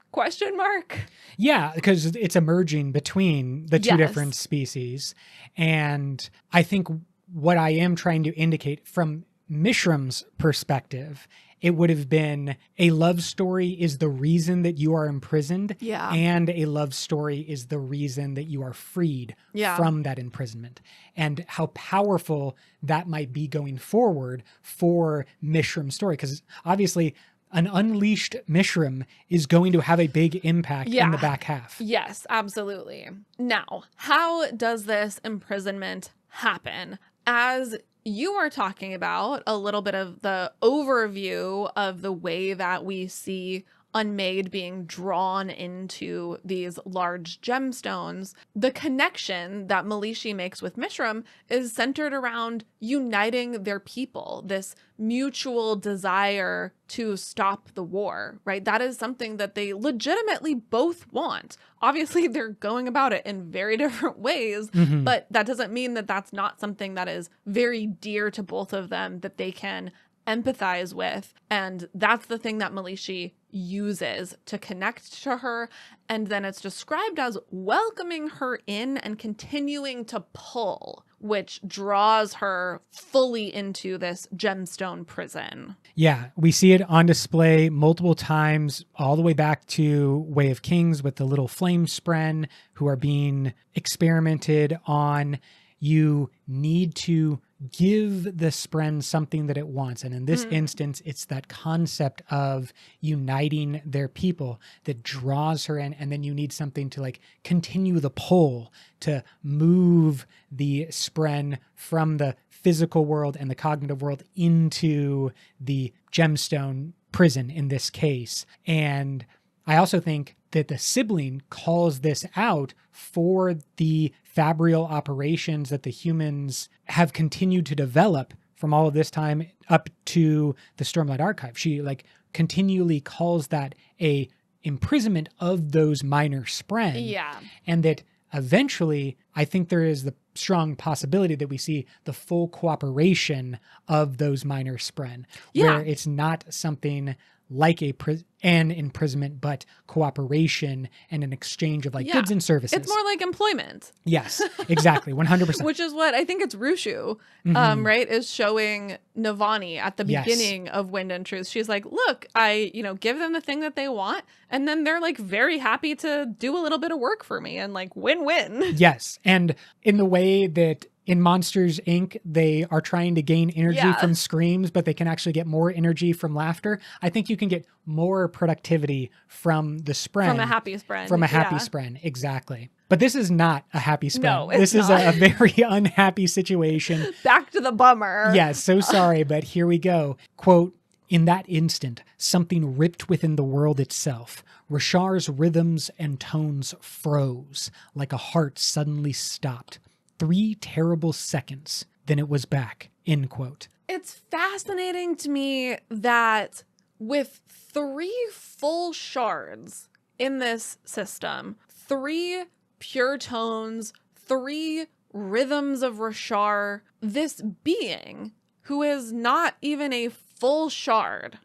Yeah, because it's emerging between the two Yes. different species. And I think what I am trying to indicate from Mishram's perspective, it would have been a love story is the reason that you are imprisoned. Yeah. And a love story is the reason that you are freed from that imprisonment. And how powerful that might be going forward for Mishram's story. Because obviously an unleashed Mishram is going to have a big impact in the back half. Yes, absolutely. Now, how does this imprisonment happen? As you are talking about a little bit of the overview of the way that we see Unmade being drawn into these large gemstones, the connection that Malishi makes with Mishram is centered around uniting their people, this mutual desire to stop the war, right? That is something that they legitimately both want. Obviously, they're going about it in very different ways, but that doesn't mean that that's not something that is very dear to both of them that they can empathize with. And that's the thing that Malishi uses to connect to her. And then it's described as welcoming her in and continuing to pull, which draws her fully into this gemstone prison. Yeah, we see it on display multiple times, all the way back to Way of Kings with the little flame spren who are being experimented on. You need to give the spren something that it wants. And in this instance, it's that concept of uniting their people that draws her in. And then you need something to like continue the pull to move the spren from the physical world and the cognitive world into the gemstone prison in this case. And I also think that the sibling calls this out for the fabrial operations that the humans have continued to develop from all of this time up to the Stormlight Archive. She like continually calls that a imprisonment of those minor spren. Yeah. And that eventually I think there is the strong possibility that we see the full cooperation of those minor spren, where it's not something like an imprisonment, but cooperation and an exchange of like goods and services. It's more like employment. Yes, exactly. 100%. Which is what I think it's Rushu, right? Is showing Navani at the beginning of Wind and Truth. She's like, look, I, give them the thing that they want. And then they're like very happy to do a little bit of work for me and like win-win. Yes. And in the way that in Monsters, Inc., they are trying to gain energy from screams, but they can actually get more energy from laughter. I think you can get more productivity from the spren. From a happy spren. From a happy spren, exactly. But this is not a happy spren. No, this is a very unhappy situation. Back to the bummer. Yes, so sorry, but here we go. Quote, in that instant, something ripped within the world itself. Rashar's rhythms and tones froze, like a heart suddenly stopped. 3 terrible seconds, then it was back, end quote. It's fascinating to me that with 3 full shards in this system, 3 pure tones, 3 rhythms of Rashar, this being who is not even a full shard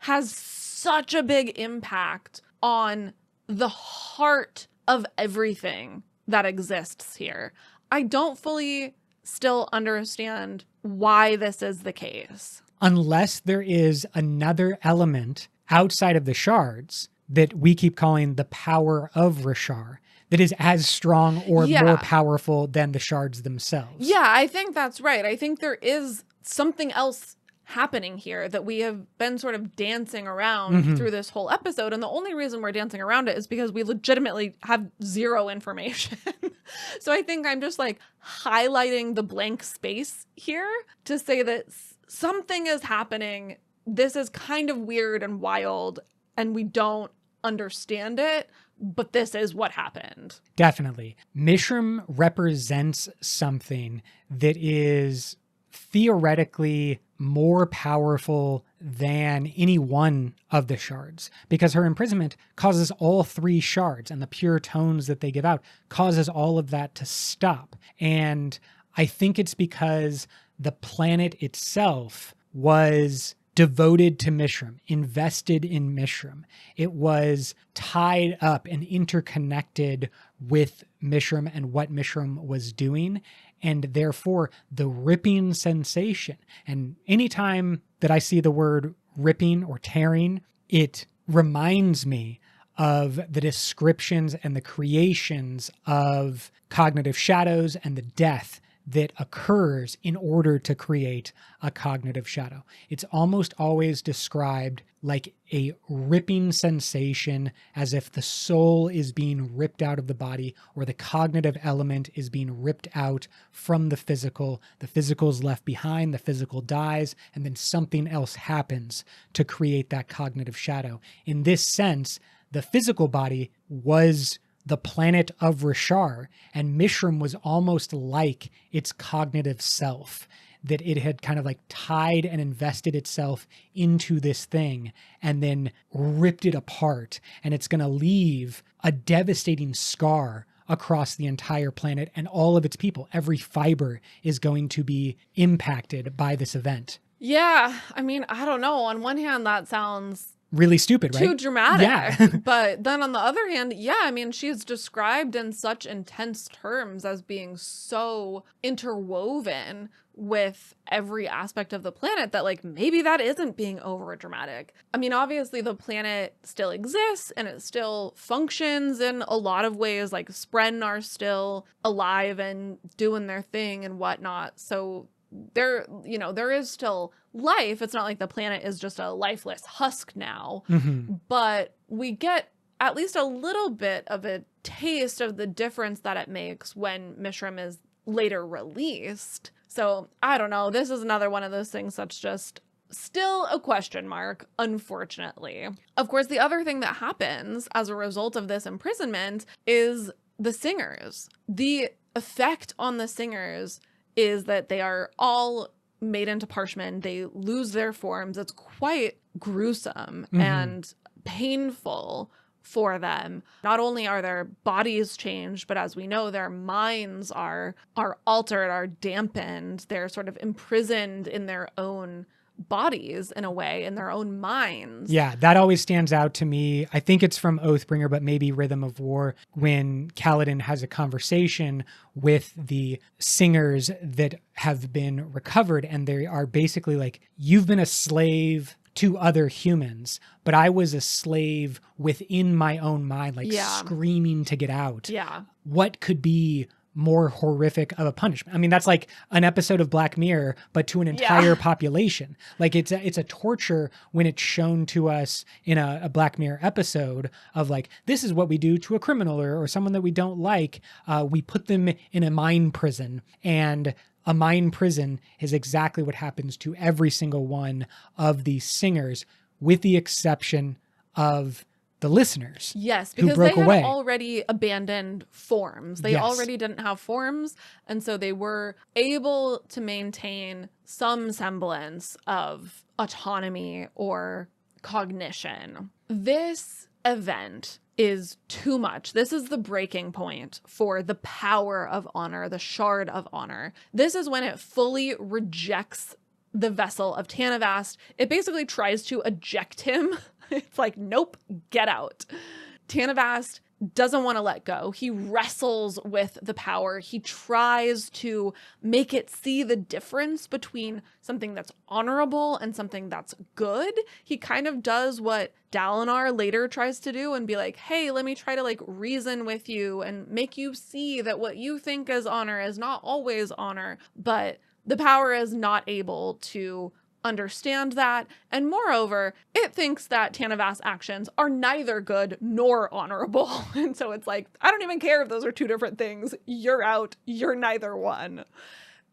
has such a big impact on the heart of everything that exists here. I don't fully still understand why this is the case. Unless there is another element outside of the shards that we keep calling the power of Rashar that is as strong or more powerful than the shards themselves. Yeah, I think that's right. I think there is something else happening here that we have been sort of dancing around through this whole episode. And the only reason we're dancing around it is because we legitimately have zero information. So I think I'm just like highlighting the blank space here to say that something is happening. This is kind of weird and wild, and we don't understand it, but this is what happened. Definitely. Mishram represents something that is theoretically more powerful than any one of the shards, because her imprisonment causes all three shards, and the pure tones that they give out causes all of that to stop. And I think it's because the planet itself was devoted to Mishram, invested in Mishram. It was tied up and interconnected with Mishram and what Mishram was doing. And therefore, the ripping sensation. And anytime that I see the word ripping or tearing, it reminds me of the descriptions and the creations of cognitive shadows and the death that occurs in order to create a cognitive shadow. It's almost always described like a ripping sensation, as if the soul is being ripped out of the body, or the cognitive element is being ripped out from the physical is left behind, the physical dies, and then something else happens to create that cognitive shadow. In this sense, the physical body was the planet of Rashar, and Mishram was almost like its cognitive self, that it had kind of like tied and invested itself into this thing and then ripped it apart. And it's going to leave a devastating scar across the entire planet and all of its people. Every fiber is going to be impacted by this event. Yeah, I mean, I don't know. On one hand, that sounds really stupid, right? Too dramatic. Yeah. But then on the other hand, yeah, I mean, she's described in such intense terms as being so interwoven with every aspect of the planet that like maybe that isn't being over dramatic. I mean, obviously the planet still exists and it still functions in a lot of ways. Like Spren are still alive and doing their thing and whatnot. So there is still life. It's not like the planet is just a lifeless husk now, but we get at least a little bit of a taste of the difference that it makes when Mishram is later released. So I don't know. This is another one of those things that's just still a question mark, unfortunately. Of course, the other thing that happens as a result of this imprisonment is the singers. The effect on the singers is that they are all made into parshmen. They lose their forms. It's quite gruesome and painful for them. Not only are their bodies changed, but as we know, their minds are altered, are dampened. They're sort of imprisoned in their own bodies in a way, in their own minds. Yeah, that always stands out to me. I think it's from Oathbringer, but maybe Rhythm of War, when Kaladin has a conversation with the singers that have been recovered, and they are basically like, you've been a slave to other humans, but I was a slave within my own mind, like screaming to get out. Yeah. What could be more horrific of a punishment? I mean, that's like an episode of Black Mirror, but to an entire population. Like it's a torture when it's shown to us in a Black Mirror episode of like, this is what we do to a criminal or someone that we don't like. We put them in a mind prison, and a mind prison is exactly what happens to every single one of these singers, with the exception of the listeners. Yes, because they had already abandoned forms. They already didn't have forms, and so they were able to maintain some semblance of autonomy or cognition. This event is too much. This is the breaking point for the power of honor, the shard of honor. This is when it fully rejects the vessel of Tanavast. It basically tries to eject him. It's like, nope, get out. Tanavast doesn't want to let go. He wrestles with the power. He tries to make it see the difference between something that's honorable and something that's good. He kind of does what Dalinar later tries to do and be like, hey, let me try to like reason with you and make you see that what you think is honor is not always honor. But the power is not able to understand that. And moreover, it thinks that Tanavast's actions are neither good nor honorable. And so it's like, I don't even care if those are two different things. You're out. You're neither one.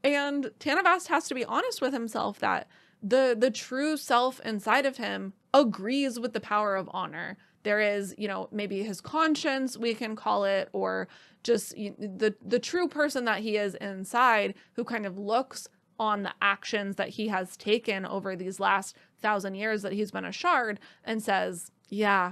And Tanavast has to be honest with himself that the true self inside of him agrees with the power of honor. There is, maybe his conscience, we can call it, or just the true person that he is inside, who kind of looks on the actions that he has taken over these last 1,000 years that he's been a shard and says, yeah,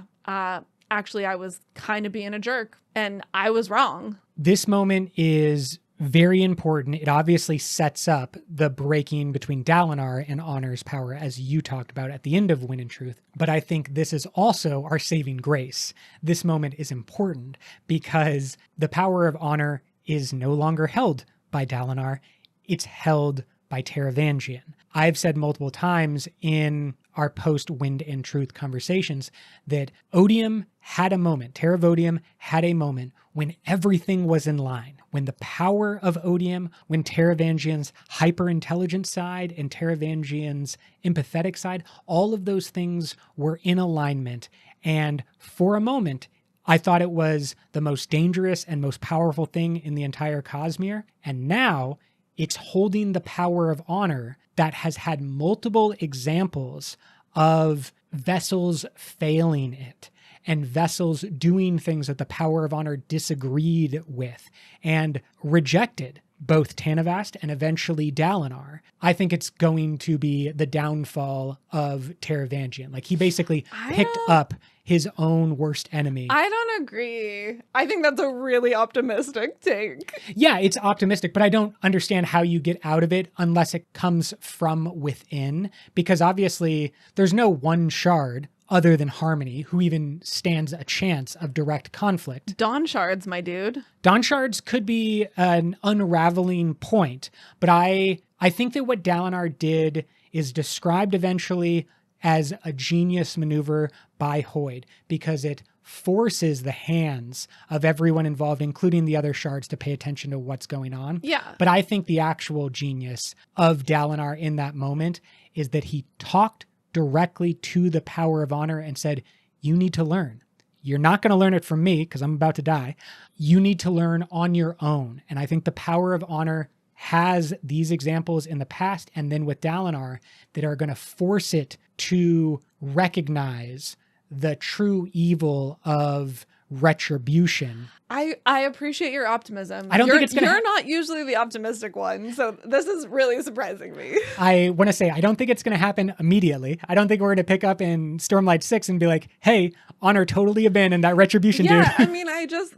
actually, I was kind of being a jerk and I was wrong. This moment is very important. It obviously sets up the breaking between Dalinar and Honor's power, as you talked about at the end of Wind and Truth. But I think this is also our saving grace. This moment is important because the power of Honor is no longer held by Dalinar. It's held by Taravangian. I've said multiple times in our post-Wind and Truth conversations that Odium had a moment, Teravodium had a moment when everything was in line, when the power of Odium, when Taravangian's hyper-intelligent side and Taravangian's empathetic side, all of those things were in alignment. And for a moment, I thought it was the most dangerous and most powerful thing in the entire Cosmere. And now it's holding the power of honor that has had multiple examples of vessels failing it and vessels doing things that the power of honor disagreed with and rejected both Tanavast and eventually Dalinar. I think it's going to be the downfall of Taravangian. Like, he basically picked up his own worst enemy. I don't agree. I think that's a really optimistic take. Yeah, it's optimistic, but I don't understand how you get out of it unless it comes from within, because obviously there's no one shard other than Harmony who even stands a chance of direct conflict. Dawn shards, my dude. Dawn shards could be an unraveling point, but I think that what Dalinar did is described eventually as a genius maneuver by Hoid, because it forces the hands of everyone involved, including the other shards, to pay attention to what's going on. Yeah. But I think the actual genius of Dalinar in that moment is that he talked directly to the power of honor and said, you need to learn. You're not going to learn it from me because I'm about to die. You need to learn on your own. And I think the power of honor has these examples in the past and then with Dalinar that are going to force it to recognize the true evil of retribution. I appreciate your optimism. I don't think it's gonna You're not usually the optimistic one, so this is really surprising me. I want to say, I don't think it's going to happen immediately. I don't think we're going to pick up in Stormlight 6 and be like, hey, Honor totally abandoned that retribution dude. Yeah, I mean,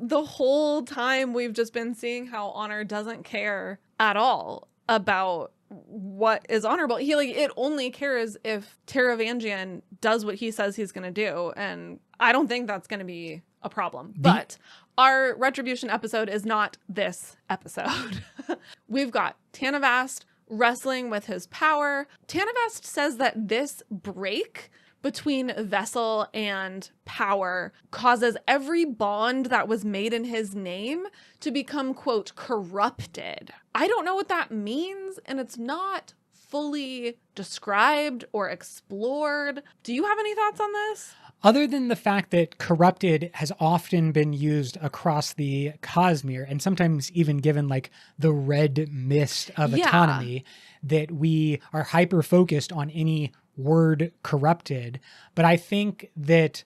the whole time we've just been seeing how Honor doesn't care at all about what is honorable. It only cares if Taravangian does what he says he's going to do, and I don't think that's going to be a problem. But our retribution episode is not this episode. We've got Tanavast wrestling with his power. Tanavast says that this break between vessel and power causes every bond that was made in his name to become, quote, corrupted. I don't know what that means, and it's not fully described or explored. Do you have any thoughts on this? Other than the fact that corrupted has often been used across the Cosmere and sometimes even given like the red mist of autonomy, that we are hyper-focused on any word corrupted. But I think that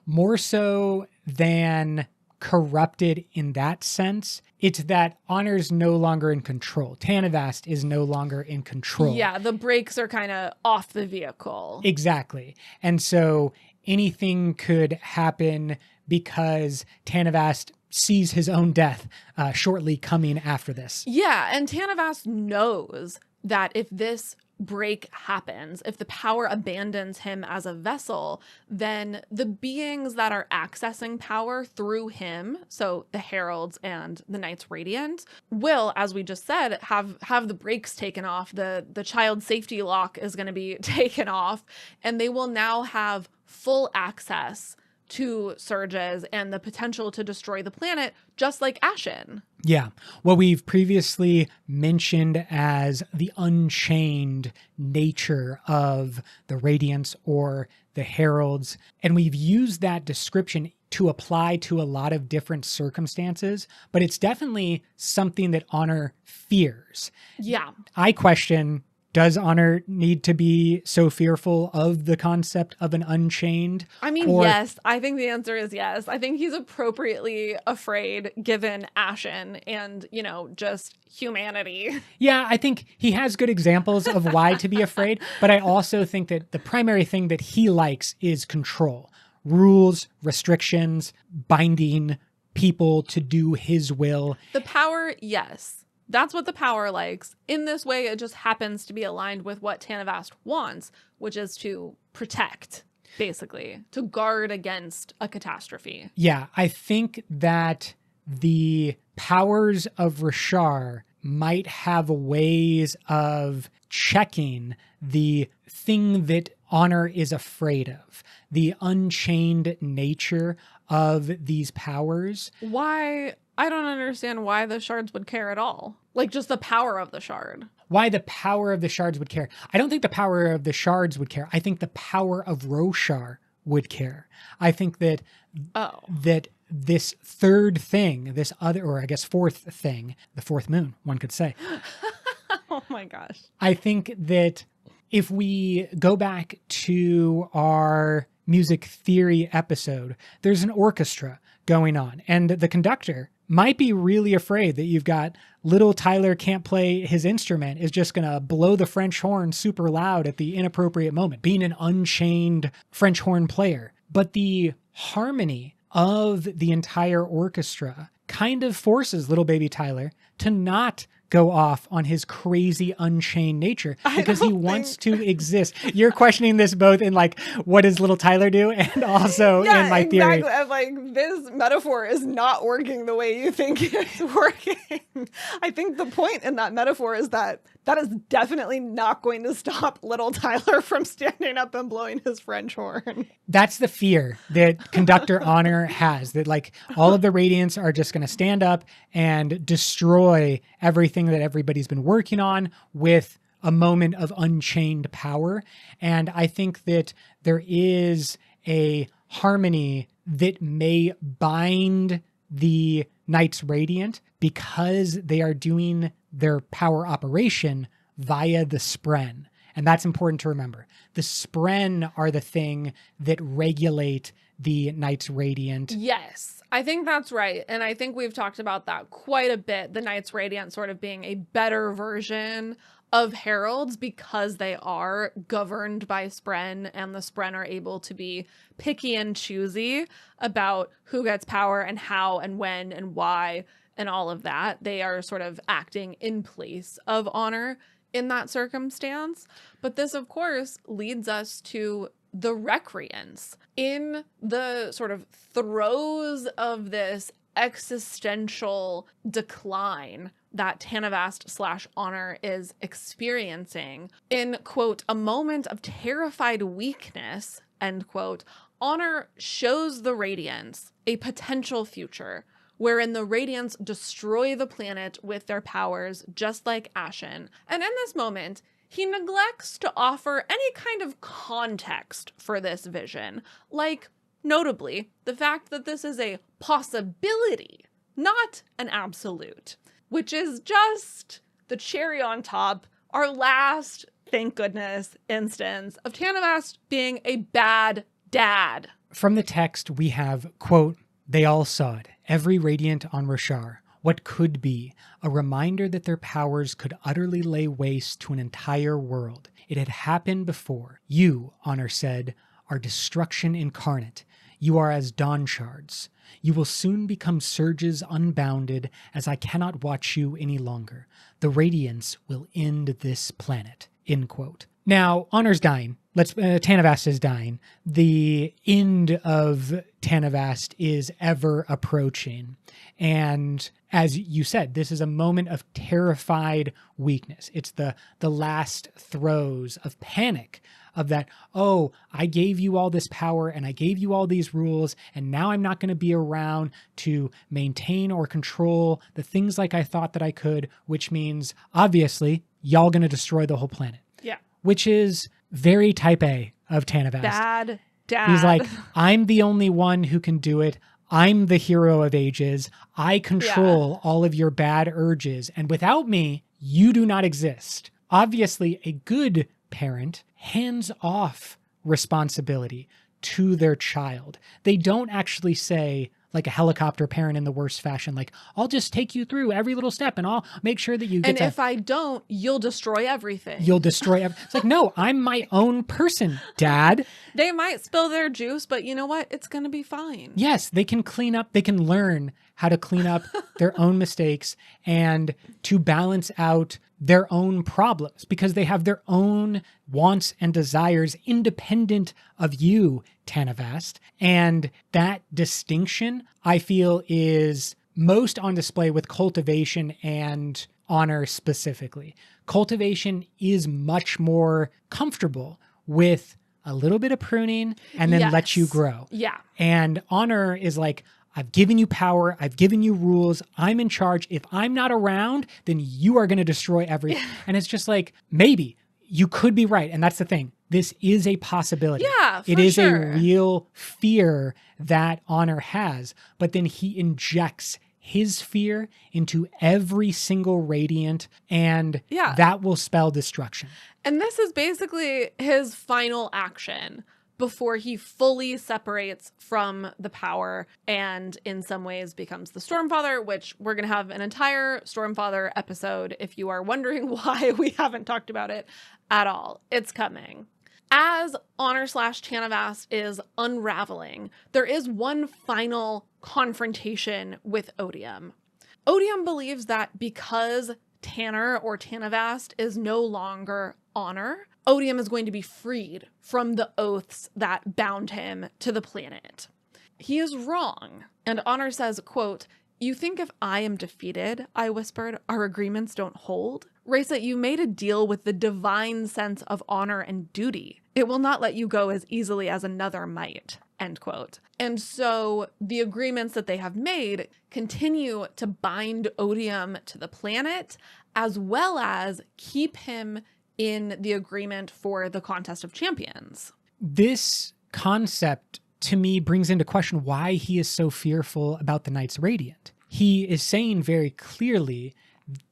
more so than corrupted in that sense, it's that Honor's no longer in control. Tanavast is no longer in control. Yeah, the brakes are kind of off the vehicle. Exactly. And so anything could happen because Tanavast sees his own death shortly coming after this. Yeah, and Tanavast knows that if this break happens, if the power abandons him as a vessel, then the beings that are accessing power through him, so the heralds and the Knights Radiant, will, as we just said, have the brakes taken off. The child safety lock is going to be taken off, and they will now have full access to surges and the potential to destroy the planet, just like Ashen. Yeah. What we've previously mentioned as the unchained nature of the Radiants or the Heralds. And we've used that description to apply to a lot of different circumstances, but it's definitely something that Honor fears. Yeah. I question, does Honor need to be so fearful of the concept of an unchained? I mean, yes. I think the answer is yes. I think he's appropriately afraid given Ashen and, just humanity. Yeah, I think he has good examples of why to be afraid, but I also think that the primary thing that he likes is control. Rules, restrictions, binding people to do his will. The power, yes. That's what the power likes. In this way, it just happens to be aligned with what Tanavast wants, which is to protect, basically, to guard against a catastrophe. Yeah, I think that the powers of Rashar might have ways of checking the thing that Honor is afraid of, the unchained nature of these powers. Why? I don't understand why the shards would care at all. Like, just the power of the shard. Why the power of the shards would care. I don't think the power of the shards would care. I think the power of Roshar would care. I think that that this third thing, this other, or I guess fourth thing, the fourth moon, one could say. Oh my gosh. I think that if we go back to our music theory episode, there's an orchestra going on, and the conductor might be really afraid that you've got little Tyler can't play his instrument, is just going to blow the French horn super loud at the inappropriate moment, being an unchained French horn player. But the harmony of the entire orchestra kind of forces little baby Tyler to not go off on his crazy unchained nature because he wants to exist. You're questioning this both in like, what does little Tyler do? And also in my theory. Exactly. I'm like, this metaphor is not working the way you think it's working. I think the point in that metaphor is that is definitely not going to stop little Tyler from standing up and blowing his French horn. That's the fear that Conductor Honor has, that like all of the Radiants are just going to stand up and destroy everything that everybody's been working on with a moment of unchained power. And I think that there is a harmony that may bind the Knights Radiant because they are doing their power operation via the Spren. And that's important to remember. The Spren are the thing that regulate the Knights Radiant. Yes, I think that's right. And I think we've talked about that quite a bit. The Knights Radiant sort of being a better version of heralds because they are governed by Spren, and the Spren are able to be picky and choosy about who gets power and how and when and why and all of that. They are sort of acting in place of Honor in that circumstance. But this, of course, leads us to the Recreance. In the sort of throes of this existential decline that Tanavast / Honor is experiencing, in, quote, a moment of terrified weakness, end quote, Honor shows the Radiants a potential future wherein the Radiants destroy the planet with their powers, just like Ashen. And in this moment, he neglects to offer any kind of context for this vision, like, notably, the fact that this is a possibility, not an absolute, which is just the cherry on top, our last, thank goodness, instance of Tanavast being a bad dad. From the text, we have, quote, "They all saw it, every Radiant on Rashar. What could be, a reminder that their powers could utterly lay waste to an entire world. It had happened before. You, Honor said, are destruction incarnate. You are as dawn shards. You will soon become surges unbounded, as I cannot watch you any longer. The Radiance will end this planet." end quote. Now, Honor's dying. Tanavast is dying. The end of Tanavast is ever approaching. And as you said, this is a moment of terrified weakness. It's the last throes of panic of that, oh, I gave you all this power and I gave you all these rules, and now I'm not going to be around to maintain or control the things like I thought that I could, which means, obviously, y'all going to destroy the whole planet. Yeah. Which is very type A of Tanavast. Bad dad. He's like, I'm the only one who can do it. I'm the hero of ages. I control all of your bad urges. And without me, you do not exist. Obviously, a good parent hands off responsibility to their child. They don't actually say, like a helicopter parent in the worst fashion, like, I'll just take you through every little step and I'll make sure that you get And if I don't, you'll destroy everything. You'll destroy everything. It's like, no, I'm my own person, Dad. They might spill their juice, but you know what? It's going to be fine. Yes, they can clean up. They can learn how to clean up their own mistakes and to balance out their own problems because they have their own wants and desires independent of you, Tanavast. And that distinction, I feel, is most on display with cultivation and honor specifically. Cultivation is much more comfortable with a little bit of pruning and then let you grow. Yeah. And honor is like, I've given you power. I've given you rules. I'm in charge. If I'm not around, then you are going to destroy everything. And it's just like, maybe you could be right. And that's the thing. This is a possibility. Yeah, it is sure. a real fear that Honor has. But then he injects his fear into every single Radiant, and that will spell destruction. And this is basically his final action before he fully separates from the power and in some ways becomes the Stormfather, which we're going to have an entire Stormfather episode if you are wondering why we haven't talked about it at all. It's coming. As Honor/Tanavast is unraveling, there is one final confrontation with Odium. Odium believes that because Tanner or Tanavast is no longer Honor, Odium is going to be freed from the oaths that bound him to the planet. He is wrong. And Honor says, quote, "You think if I am defeated," I whispered, "our agreements don't hold? Reza, you made a deal with the divine sense of honor and duty. It will not let you go as easily as another might." End quote. And so the agreements that they have made continue to bind Odium to the planet, as well as keep him in the agreement for the Contest of Champions. This concept, to me, brings into question why he is so fearful about the Knights Radiant. He is saying very clearly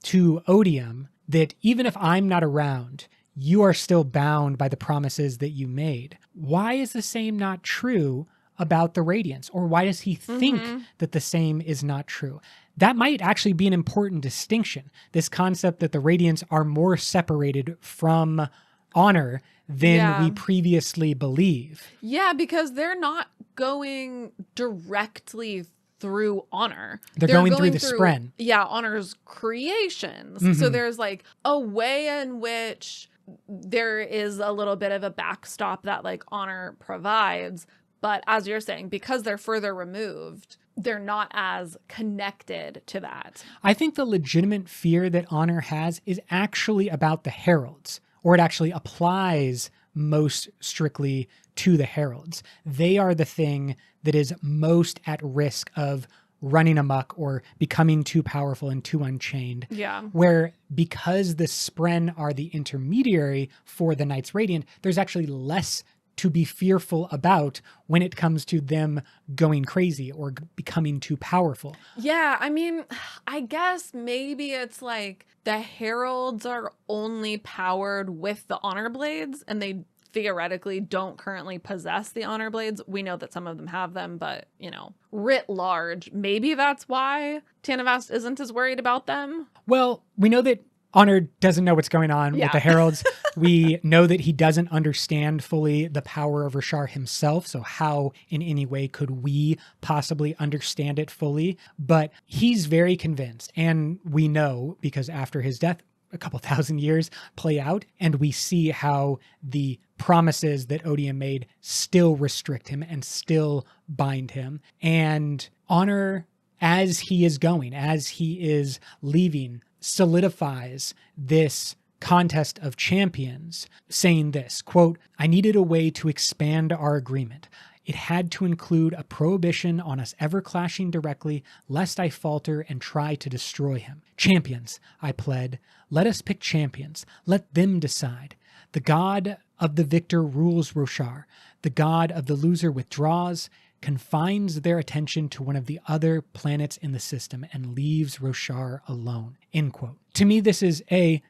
to Odium that even if I'm not around, you are still bound by the promises that you made. Why is the same not true about the Radiants? Or why does he think that the same is not true? That might actually be an important distinction. This concept that the Radiants are more separated from Honor than we previously believe. Yeah, because they're not going directly through Honor. They're going through the Spren. Yeah, Honor's creations. So there's like a way in which there is a little bit of a backstop that like Honor provides. But as you're saying, because they're further removed, they're not as connected to that. I think the legitimate fear that Honor has is actually about the Heralds, or it actually applies most strictly to the Heralds. They are the thing that is most at risk of running amok or becoming too powerful and too unchained. Yeah. Where because the Spren are the intermediary for the Knights Radiant, there's actually less to be fearful about when it comes to them going crazy or becoming too powerful. Yeah, I mean, I guess maybe it's like the Heralds are only powered with the Honor Blades and they theoretically don't currently possess the Honor Blades. We know that some of them have them, but, you know, writ large, maybe that's why Tanavast isn't as worried about them. Well, we know that Honor doesn't know what's going on with the Heralds. We know that he doesn't understand fully the power of Rashar himself. So how in any way could we possibly understand it fully? But he's very convinced. And we know because after his death, a couple thousand years play out, and we see how the promises that Odium made still restrict him and still bind him. And Honor, as he is going, as he is leaving, solidifies this contest of champions, saying this, quote, "I needed a way to expand our agreement. It had to include a prohibition on us ever clashing directly, lest I falter and try to destroy him. Champions, I pled. Let us pick champions. Let them decide. The god of the victor rules Roshar. The god of the loser withdraws, confines their attention to one of the other planets in the system, and leaves Roshar alone." End quote. To me, this is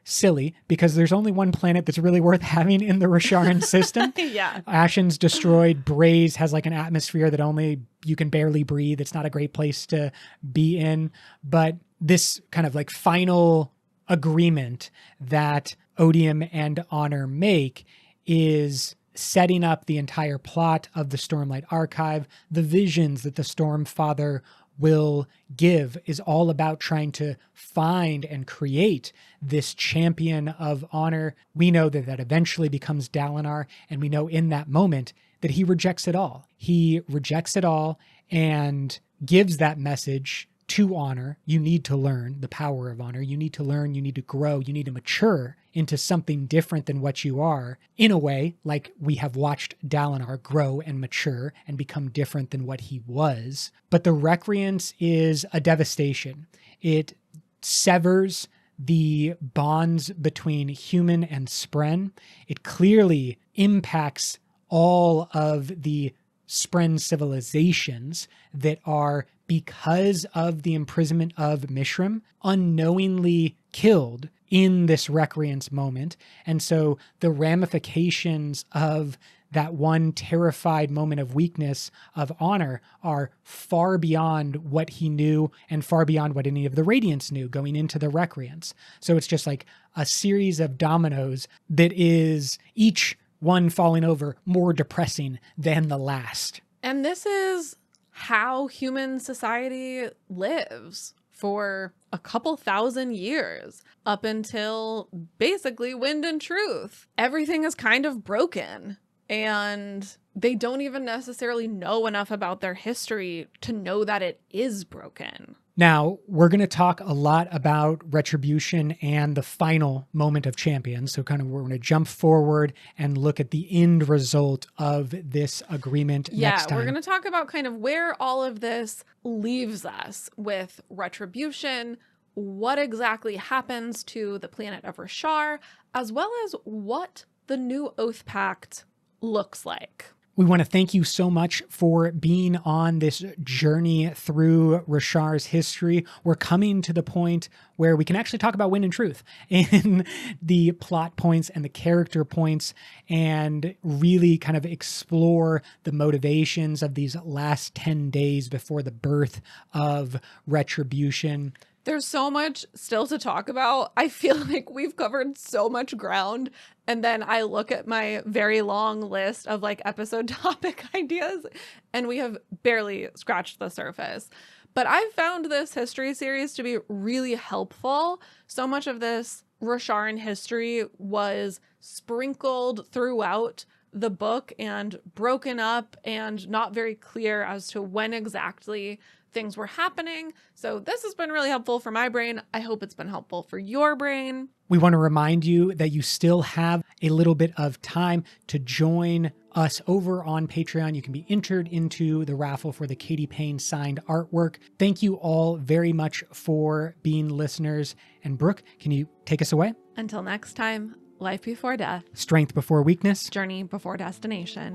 silly, because there's only one planet that's really worth having in the Rosharan system. Yeah. Ashen's destroyed. Braze has like an atmosphere that only you can barely breathe. It's not a great place to be in. But this kind of like final agreement that Odium and Honor make is setting up the entire plot of the Stormlight Archive. The visions that the Stormfather will give is all about trying to find and create this champion of honor. We know that that eventually becomes Dalinar, and we know in that moment that he rejects it all. He rejects it all and gives that message to Honor. You need to learn the power of honor. You need to learn, you need to grow, you need to mature into something different than what you are, in a way like we have watched Dalinar grow and mature and become different than what he was. But the Recreance is a devastation. It severs the bonds between human and Spren. It clearly impacts all of the Spren civilizations that are, because of the imprisonment of Mishram, unknowingly killed in this Recreance moment. And so the ramifications of that one terrified moment of weakness of Honor are far beyond what he knew and far beyond what any of the Radiants knew going into the Recreance. So it's just like a series of dominoes that is each one falling over more depressing than the last. And this is how human society lives for a couple thousand years, up until basically Wind and Truth. Everything is kind of broken, and they don't even necessarily know enough about their history to know that it is broken. Now, we're going to talk a lot about Retribution and the final moment of Champions. So we're going to jump forward and look at the end result of this agreement next time. Yeah, we're going to talk about kind of where all of this leaves us with Retribution, what exactly happens to the planet of Roshar, as well as what the new Oath Pact looks like. We want to thank you so much for being on this journey through Roshar's history. We're coming to the point where we can actually talk about Wind and Truth in the plot points and the character points, and really kind of explore the motivations of these last 10 days before the birth of Retribution. There's so much still to talk about. I feel like we've covered so much ground. And then I look at my very long list of like episode topic ideas, and we have barely scratched the surface. But I found this history series to be really helpful. So much of this Rosharan history was sprinkled throughout the book and broken up and not very clear as to when exactly things were happening. So this has been really helpful for my brain. I hope it's been helpful for your brain. We want to remind you that you still have a little bit of time to join us over on Patreon. You can be entered into the raffle for the Katie Payne signed artwork. Thank you all very much for being listeners. And Brooke, can you take us away? Until next time, life before death, Strength before weakness, journey before destination.